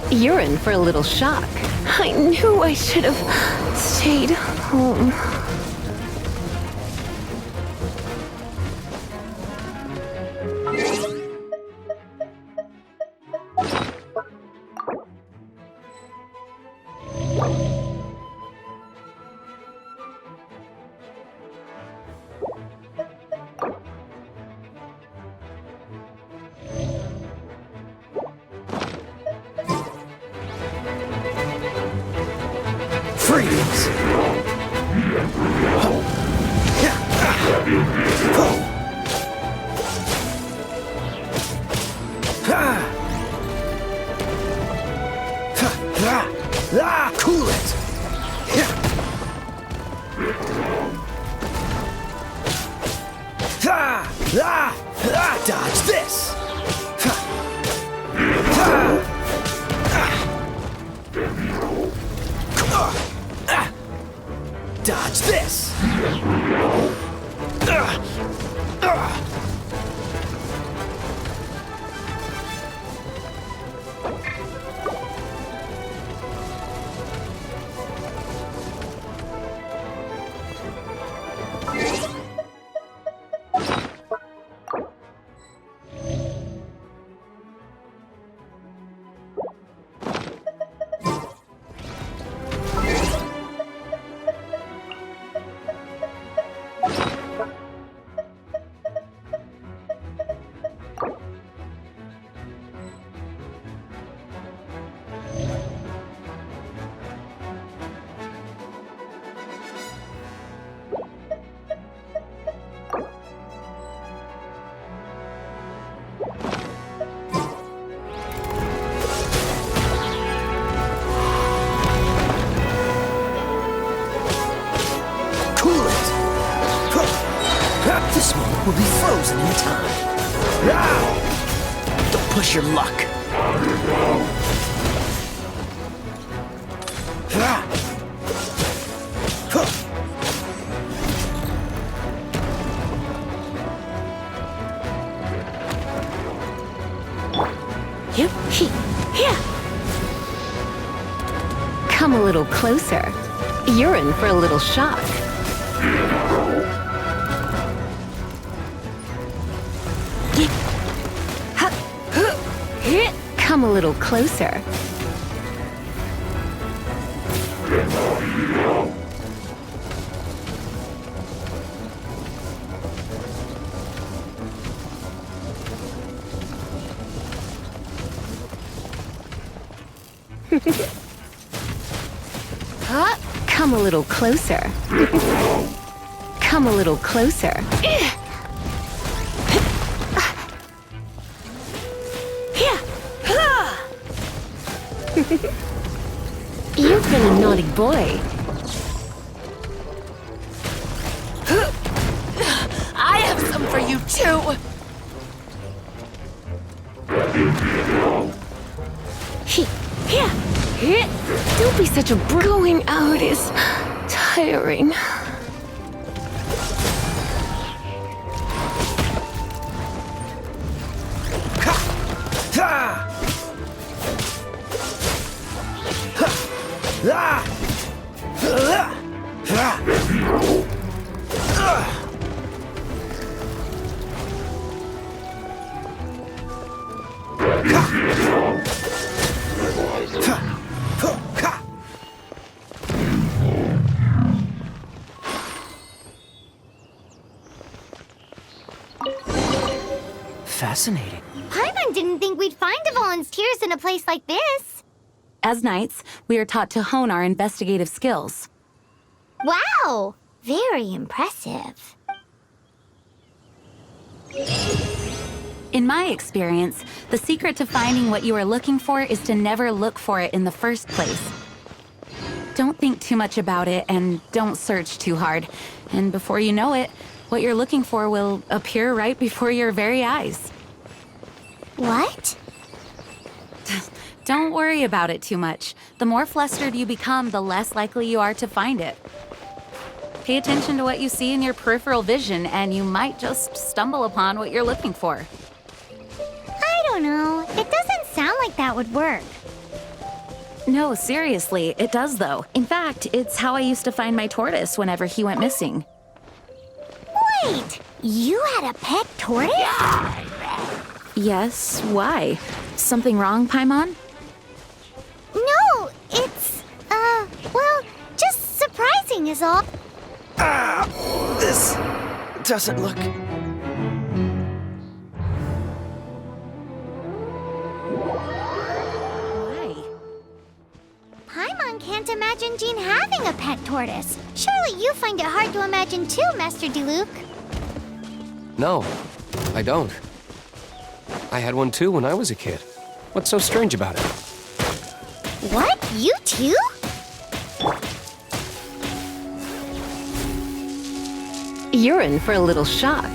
You're in for a little shock. I knew I should have stayed home. Cool it! Dodge this! Dodge this! will be frozen in time. Don't push your luck. Come a little closer. You're in for a little shock. Come a little closer. Come a little closer. Come a little closer. You've been a naughty boy. I have some for you too! Don't be such a going out is tiring. Fascinating. Paimon didn't think we'd find the volunteers in a place like this. As knights, we are taught to hone our investigative skills. Wow! Very impressive. In my experience, the secret to finding what you are looking for is to never look for it in the first place. Don't think too much about it and don't search too hard. And before you know it, what you're looking for will appear right before your very eyes. What? Don't worry about it too much. The more flustered you become, the less likely you are to find it. Pay attention to what you see in your peripheral vision, and you might just stumble upon what you're looking for. I don't know. It doesn't sound like that would work. No, seriously, it does though. In fact, it's how I used to find my tortoise whenever he went missing. Wait! You had a pet tortoise? Yes, why? Something wrong, Paimon? No, it's, well, just surprising is all. This doesn't look... Why? Paimon can't imagine Jean having a pet tortoise. Surely you find it hard to imagine too, Master Diluc. No, I don't. I had one too when I was a kid. What's so strange about it? What? You too? You're in for a little shock.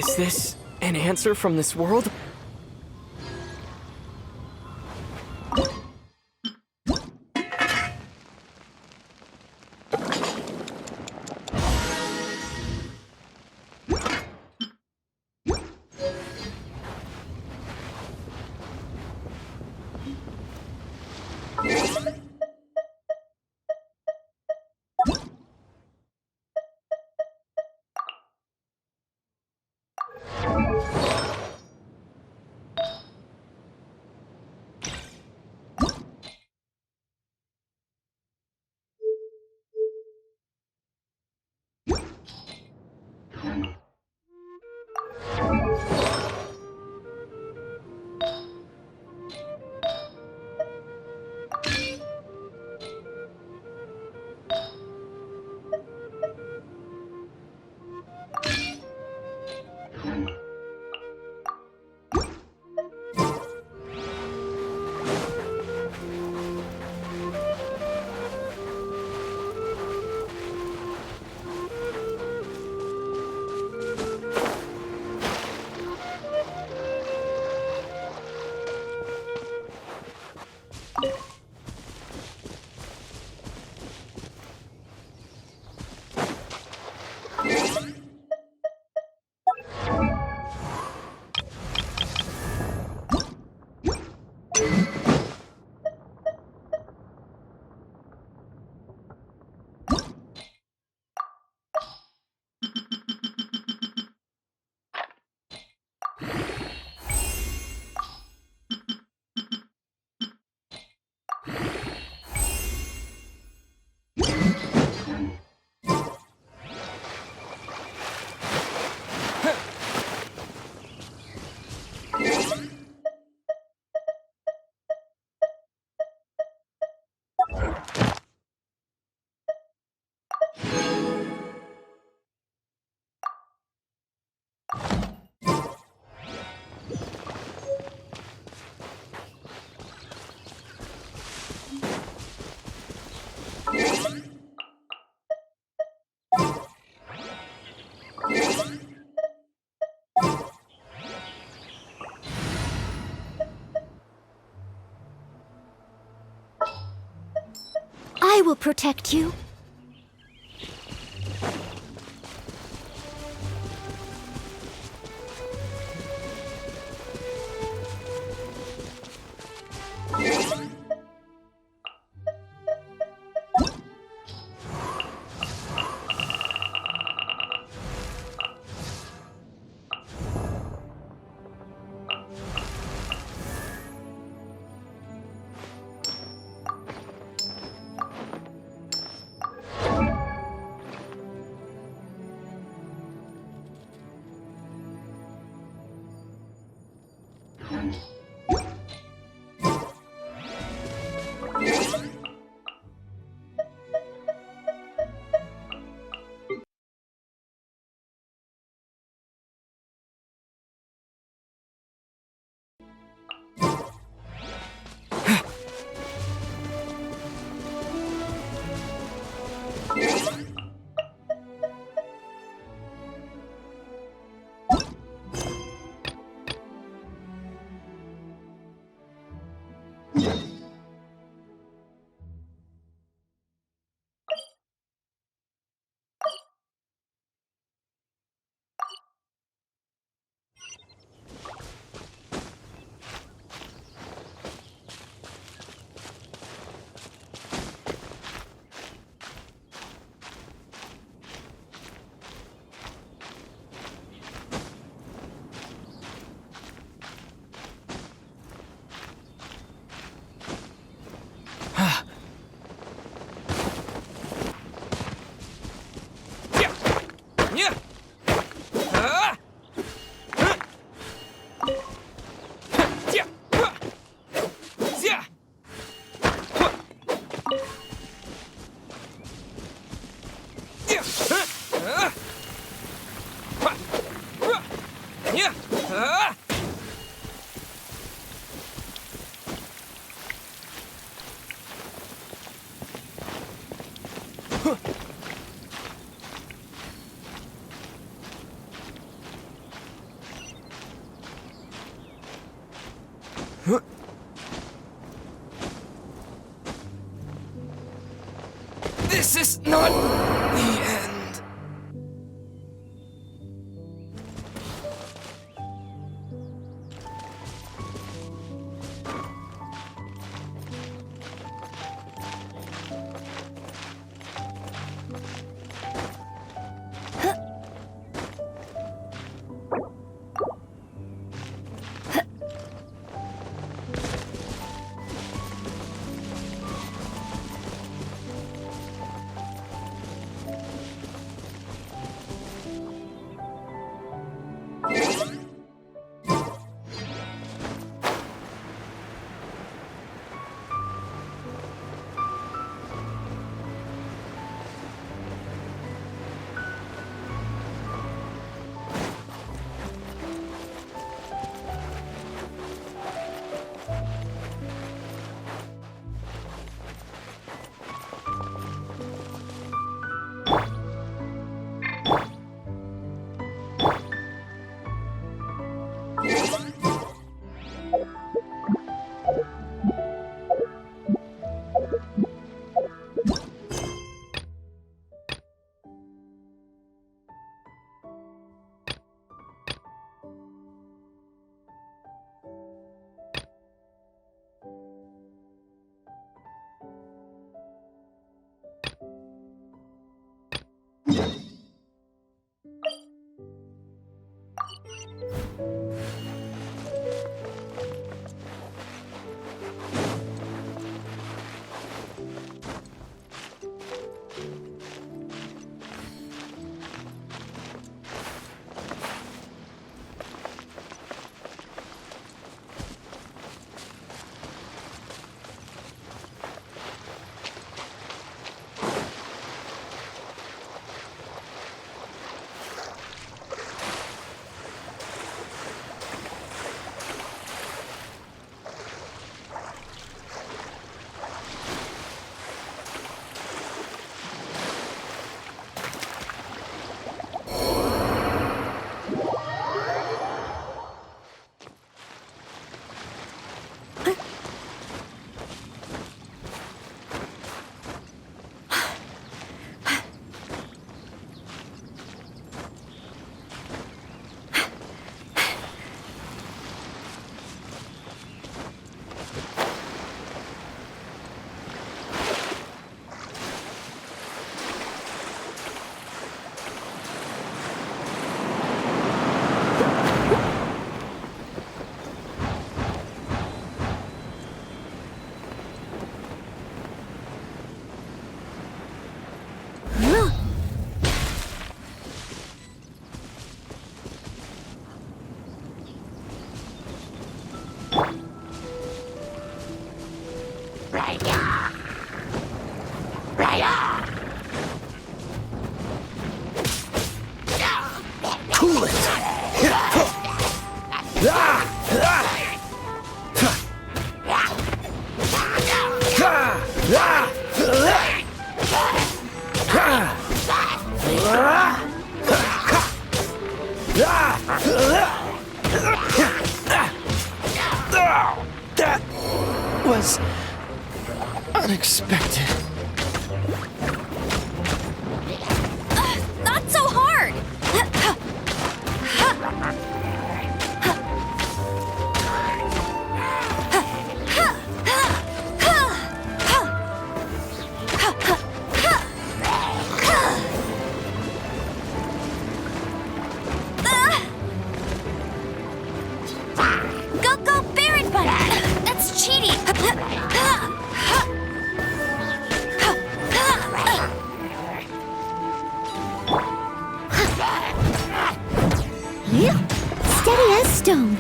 Is this an answer from this world? I will protect you. This is not the end. That was unexpected. Not so hard! Go, Barret Bunny! That's cheating! Steady as stone.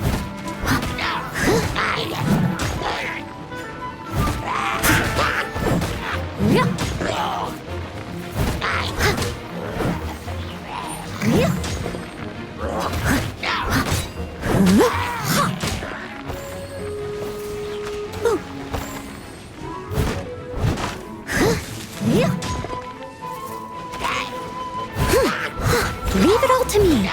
Leave it all to me.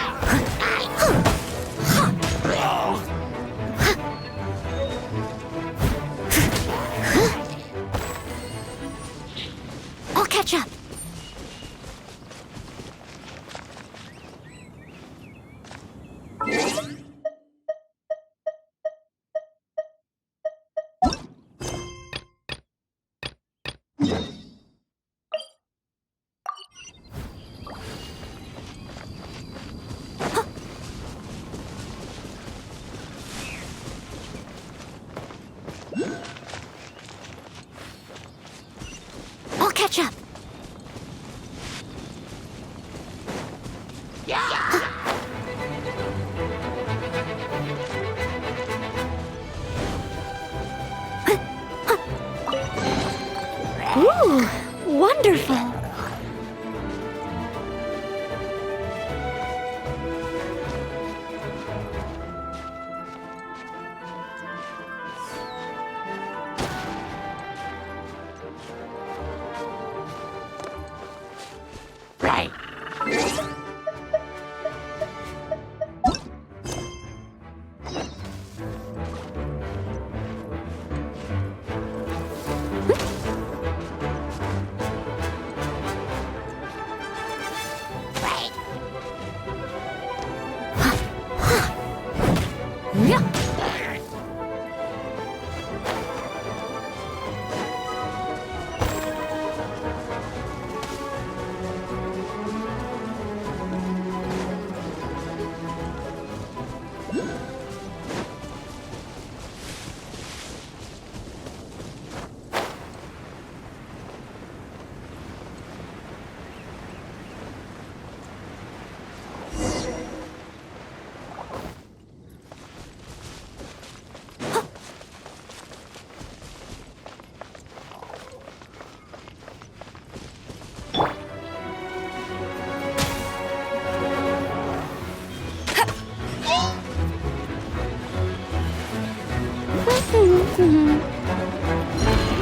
Ooh, wonderful. Right.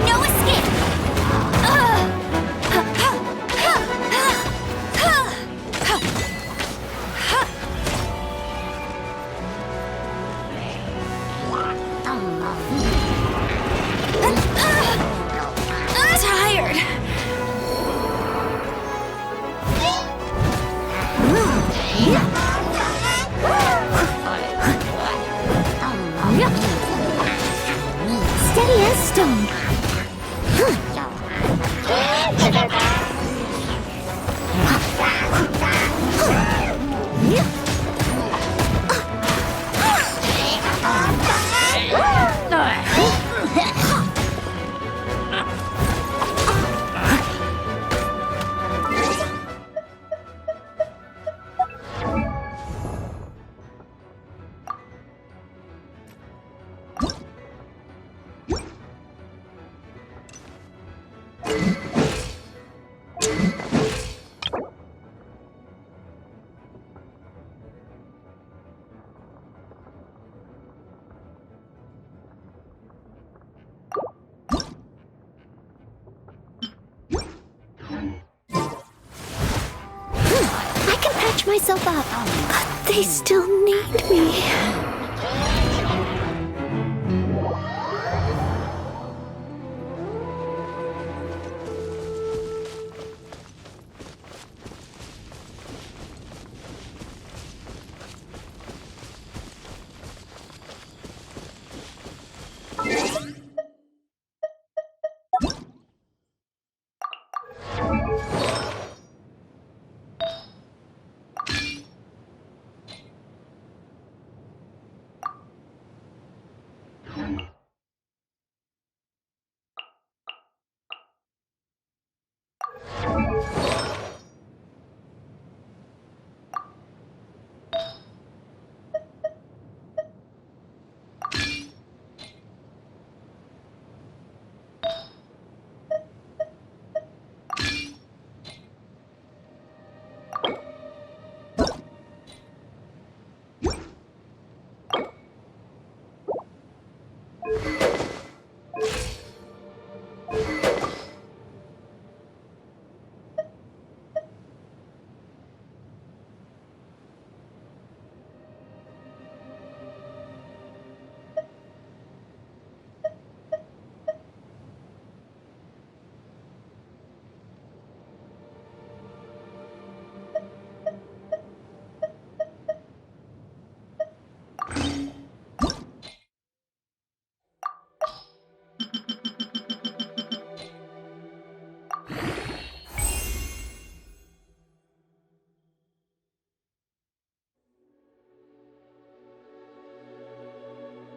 No escape! Tired. Steady as stone. I can patch myself up, but they still need me.